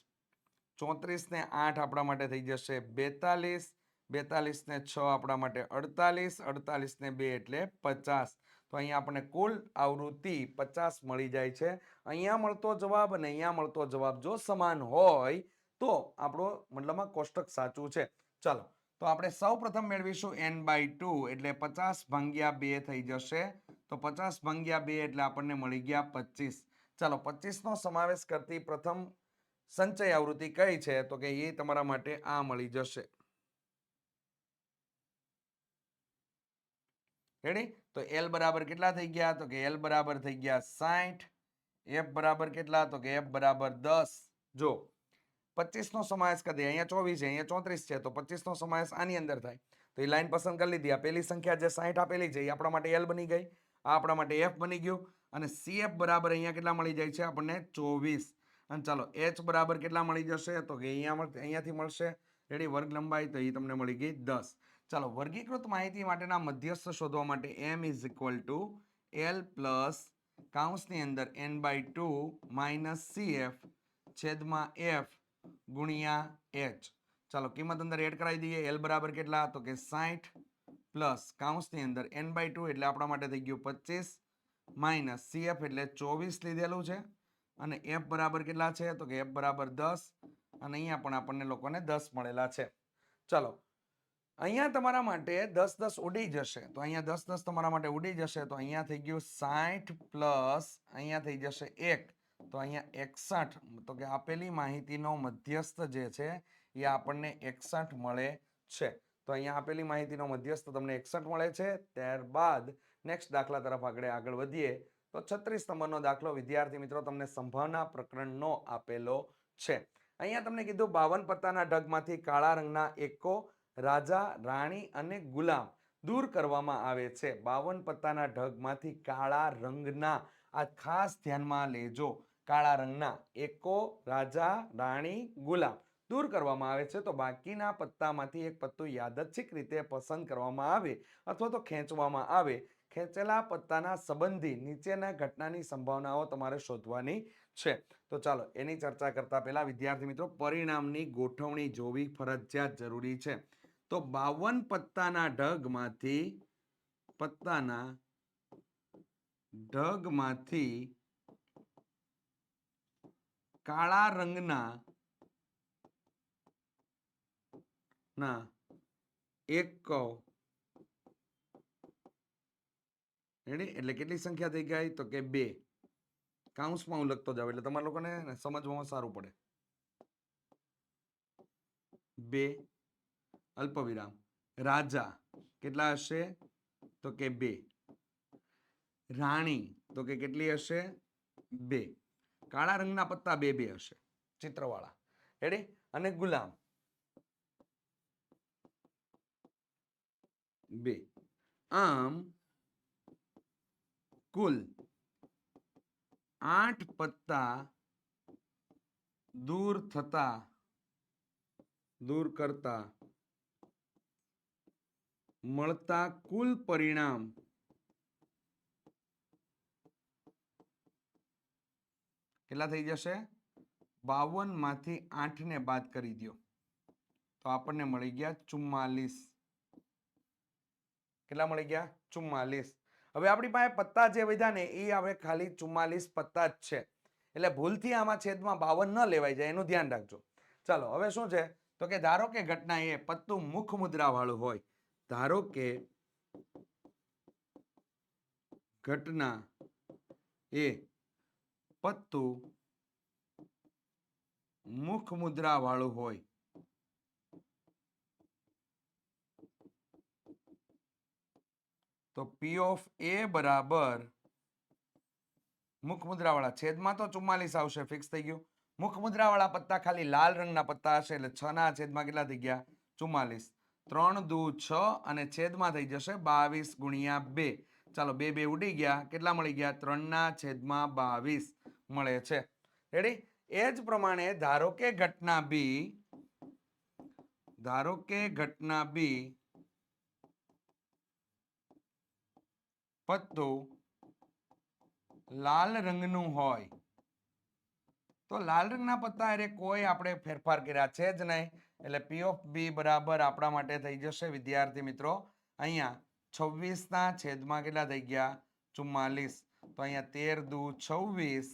34 ને 8 આપણા માટે થઈ જશે 42, 42 ને 6 આપણા માટે 48, 48 ને 2 એટલે 50. તો અહીંયા આપણને કુલ આવૃત્તિ 50 મળી જાય છે. અહીંયા મળતો જવાબ અને અહીંયા મળતો જવાબ જો સમાન હોય તો આપણો મતલબમાં કોષ્ટક સાચું છે. ચાલો તો આપણે સૌ પ્રથમ મેળવીશું n/2 એટલે 50/2 થઈ જશે. તો 50/2 એટલે આપણને મળી ગયા 25. ચાલો 25 નો સમાવેશ કરતી પ્રથમ સંચય આવૃત્તિ કઈ છે તો કે એ તમારા માટે આ મળી જશે. રેડી? તો L બરાબર કેટલા થઈ ગયા તો કે L બરાબર થઈ ગયા 60, F બરાબર કેટલા તો કે F બરાબર 10. જો 25 નો સમાવેશ કરી દે, અહીંયા 24 છે, અહીંયા 34 છે, તો 25 નો સમાવેશ આની અંદર થાય. તો એ લાઈન પસંદ કરી લીધી. આ પહેલી સંખ્યા જે 60 આપેલી છે એ આપણા માટે L બની ગઈ, આ આપણા માટે F બની ગયું. અને CF બરાબર અહીંયા કેટલા મળી જાય છે આપણને 24. અને ચાલો H બરાબર કેટલા મળી જશે તો કે અહીંયાથી મળશે. રેડી? વર્ગ લંબાઈ તો એ તમને મળી ગઈ 10. ચાલો વર્ગીકૃત માહિતી માટેના મધ્યસ્થ શોધવા માટે M = L પ્લસ કૌંસની અંદર n/2 - CF છેદમાં F ગુણ્યા H. ચાલો કિંમત અંદર એડ કરાવી દઈએ. L બરાબર કેટલા તો કે 60 પ્લસ કૌંસની અંદર n/2 એટલે આપણા માટે થઈ ગયું 25 માઇનસ CF એટલે 24 લીધેલું છે. અને F બરાબર કેટલા છે તો કે F બરાબર 10, અને અહીંયા પણ આપણને લોકોને 10 મળેલા છે. ચાલો અહીંયા તમારા માટે 10 10 ઉડી જશે, તો અહીંયા 10 10 તમારા માટે ઉડી જશે. તો અહીંયા થઈ ગયું 60 પ્લસ અહીંયા થઈ જશે 1, તો અહીંયા 61. તો કે આપેલી માહિતીનો મધ્યસ્થ જે છે એ આપણને 61 મળે છે. તો અહીંયા આપેલી માહિતીનો મધ્યસ્થ તમને 61 મળે છે. ત્યારબાદ નેક્સ્ટ દાખલા તરફ આગળ વધીએ. તો 36 નંબરનો દાખલો વિદ્યાર્થી મિત્રો તમને સંભાવના પ્રકરણનો આપેલો છે. અહીંયા તમને કીધું 52 પત્તાના ઢગમાંથી કાળા રંગના એકો, રાજા, રાણી અને ગુલામ દૂર કરવામાં આવે છે. 52 પત્તાના ઢગમાંથી કાળા રંગના, આ ખાસ ધ્યાનમાં લેજો, કાળા રંગના એકો, રાજા, રાણી, ગુલામ દૂર કરવામાં આવે છે. તો બાકીના પત્તામાંથી એક પત્તું યાદચ્છિક રીતે પસંદ કરવામાં આવે અથવા તો ખેંચવામાં આવે. ખેંચેલા પત્તાના સંબંધી નીચેના ઘટનાની સંભાવનાઓ તમારે શોધવાની છે. તો ચાલો એની ચર્ચા કરતા પહેલા વિદ્યાર્થી મિત્રો પરિણામની ગોઠવણી જોવી ફરજિયાત જરૂરી છે. તો 52 પત્તાના ઢગમાંથી કાળા રંગના એકો, એટલે કેટલી સંખ્યા થઈ ગઈ તો કે 2. કૌંસમાં હું લખતો જાવ એટલે તમારા લોકોને સમજવામાં સારું પડે. 2 અલ્પવિરામ. રાજા કેટલા હશે તો કે 2. રાણી તો કે કેટલી હશે 2. કાળા રંગના પત્તા 2 2 હશે ચિત્રવાળા. રેડી? અને ગુલામ 2. આમ કુલ 8 પત્તા દૂર કરતા મળતા કુલ પરિણામ કેટલા થઈ જશે? 52 માંથી 8 ને બાદ કરી દો તો આપણને મળી ગયા 44. કેટલા મળી ગયા? 44. હવે આપણી પાસે પત્તા જે વધ્યા ને એ હવે ખાલી 44 પત્તા જ છે, એટલે ભૂલથી આમાં છેદમાં 52 ન લેવાઈ જાય એનું ધ્યાન રાખજો. ચાલો હવે શું છે તો કે ધારો કે ઘટના એ પત્તું મુખ મુદ્રા વાળું હોય, ધારો કે ઘટના એ પત્તું મુખ મુદ્રા વાળું હોય તો P of A બરાબર મુખ મુદ્રા વાળા છેદમાં તો 44 આવશે, ફિક્સ થઈ ગયું. મુખ મુદ્રા વાળા પત્તા ખાલી લાલ રંગના પત્તા હશે એટલે 6 ના છેદમાં કેટલા થઈ ગયા 44. 3 દુ 6 અને છેદમાં થઈ જશે 22 ગુણ્યા 2. ચાલો 2 2 ઉડી ગયા, કેટલા મળી ગયા 3 ના છેદમાં 22 મળે છે. રેડી? એ જ પ્રમાણે ધારો કે ઘટના બી પત્તું લાલ રંગનું હોય તો લાલ રંગના પત્તા અરે કોઈ આપણે ફેરફાર કર્યા છે જ નહીં, એટલે P of B બરાબર આપણા માટે થઈ જશે વિદ્યાર્થી મિત્રો અહીંયા 26 ના છેદમાં કેટલા થઈ ગયા 44. તો અહીંયા 13 દુ 26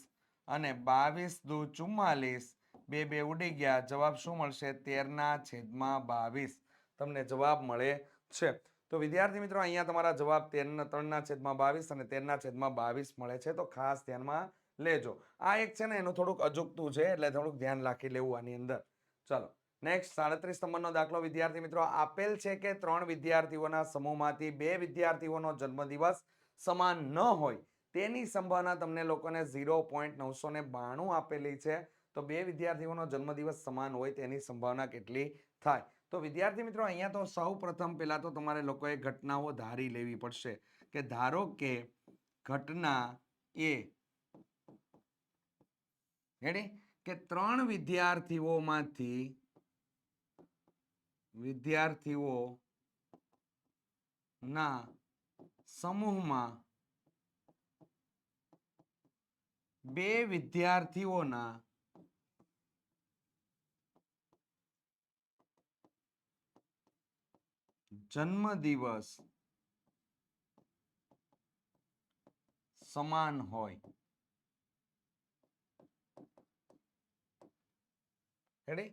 અને 22 દુ 44, 2 2 ઉડી ગયા, જવાબ શું મળશે 13 ના છેદમાં 22 તમને જવાબ મળે છે. તો વિદ્યાર્થી મિત્રો અહીંયા તમારા જવાબ 3 ના છેદમાં 22 અને 13 ના છેદમાં 22 મળે છે, તો ખાસ ધ્યાનમાં લેજો. આ એક છે ને એનું થોડુંક અજુગતું છે એટલે થોડુંક ધ્યાન રાખી લેવું આની અંદર. ચાલો નેક્સ્ટ 37 નંબરનો દાખલો વિદ્યાર્થી મિત્રો આપેલ છે કે 3 વિદ્યાર્થીઓના સમૂહમાંથી 2 વિદ્યાર્થીઓનો જન્મદિવસ સમાન ન હોય તેની સંભાવના તમને લોકોને 0.992 આપેલી છે. તો 2 વિદ્યાર્થીઓનો જન્મદિવસ સમાન હોય તેની સંભાવના કેટલી થાય? તો વિદ્યાર્થી મિત્રો અહીંયા તો સૌ પ્રથમ પહેલા તો તમારે લોકોએ ઘટનાઓ ધારી લેવી પડશે કે ધારો કે ઘટના એ રેડી કે 3 વિદ્યાર્થીઓના સમૂહમાં 2 વિદ્યાર્થીઓના જન્મદિવસ સમાન હોય. રેડી?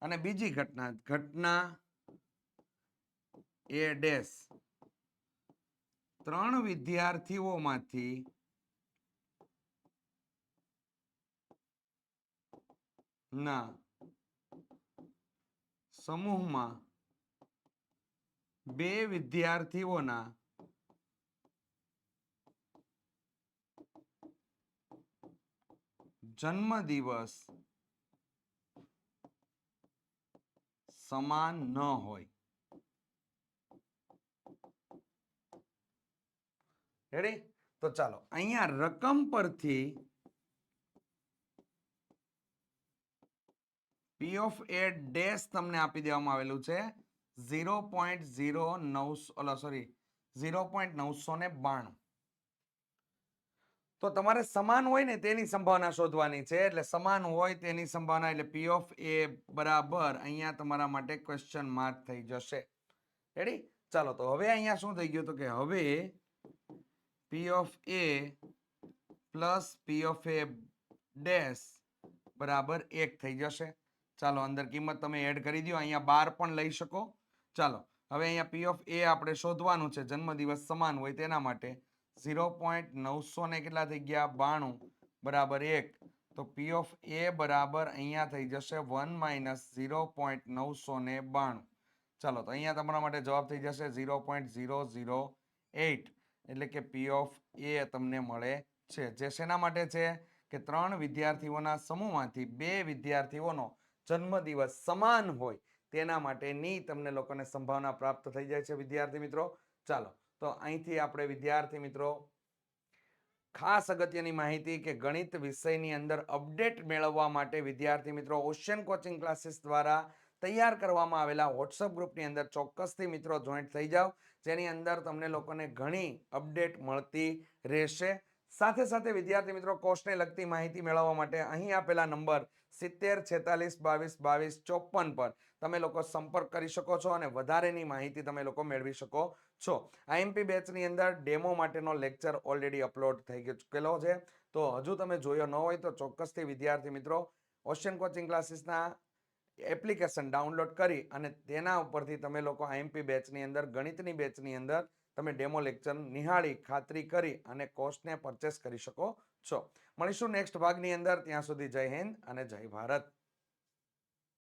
અને બીજી ઘટના એ ડેશ 3 વિદ્યાર્થીઓમાંથી ના સમૂહમાં 2 વિદ્યાર્થીઓના જન્મદિવસ સમાન ન હોય. રેડી? તો ચાલો અહીંયા રકમ પરથી P of A ડેશ તમને આપી દેવામાં આવેલું છે 0.992. તો તમારે સમાન હોય ને તેની સંભાવના શોધવાની છે, એટલે સમાન હોય તેની સંભાવના એટલે P of A બરાબર અહીંયા તમારા માટે ક્વેશ્ચન માર્ક થઈ જશે. રેડી? ચાલો તો હવે અહીંયા શું થઈ ગયું તો કે હવે P of A plus P of A dash બરાબર 1 થઈ જશે. ચાલો અંદર કિંમત તમે એડ કરી દો, અહીંયા 12 પણ લઈ શકો. ચાલો હવે અહીંયા P of A આપણે શોધવાનું છે, જન્મદિવસ સમાન હોય તેના માટે 0.900 ને કેટલા થઈ ગયા 92 બરાબર 1. તો P of A બરાબર અહીંયા થઈ જશે 1 માઇનસ 0.992. ચાલો તો અહીંયા તમારા માટે જવાબ થઈ જશે 0.008, એટલે કે P of A તમને મળે છે, જે શેના માટે છે કે 3 વિદ્યાર્થીઓના સમૂહમાંથી 2 વિદ્યાર્થીઓનો જન્મદિવસ સમાન હોય તેના માટેની તમને લોકોને સંભાવના પ્રાપ્ત થઈ જાય છે વિદ્યાર્થી મિત્રો. ચાલો તો અહીંથી આપણે વિદ્યાર્થી મિત્રો ખાસ અગત્યની માહિતી કે ગણિત વિષયની અંદર અપડેટ મેળવવા માટે વિદ્યાર્થી મિત્રો ઓશિયન કોચિંગ ક્લાસીસ દ્વારા તૈયાર કરવામાં આવેલા વોટ્સઅપ ગ્રુપની અંદર ચોક્કસથી મિત્રો જોઈન્ટ થઈ જાઓ, જેની અંદર તમને લોકોને ઘણી અપડેટ મળતી રહેશે. સાથે સાથે વિદ્યાર્થી મિત્રો કોર્સને લગતી માહિતી મેળવવા માટે અહીં આપેલા નંબર 70 46 22 22 54 પર તમે લોકો સંપર્ક કરી શકો છો અને વધારેની માહિતી તમે લોકો મેળવી શકો છો. આઈએમપી બેચની અંદર ડેમો માટેનો લેક્ચર ઓલરેડી અપલોડ થઈ ચૂકેલો છે. તો હજુ તમે જોયો ન હોય તો ચોક્કસથી વિદ્યાર્થી મિત્રો ઓશિયન કોચિંગ ક્લાસીસના એપ્લિકેશન ડાઉનલોડ કરી અને તેના ઉપરથી તમે લોકો આઈએમપી બેચની અંદર ગણિતની બેચની અંદર તમે ડેમો લેક્ચર નિહાળી ખાતરી કરી અને કોર્સને પરચેસ કરી શકો છો. મળીશું નેક્સ્ટ ભાગની અંદર. ત્યાં સુધી જય હિન્દ અને જય ભારત.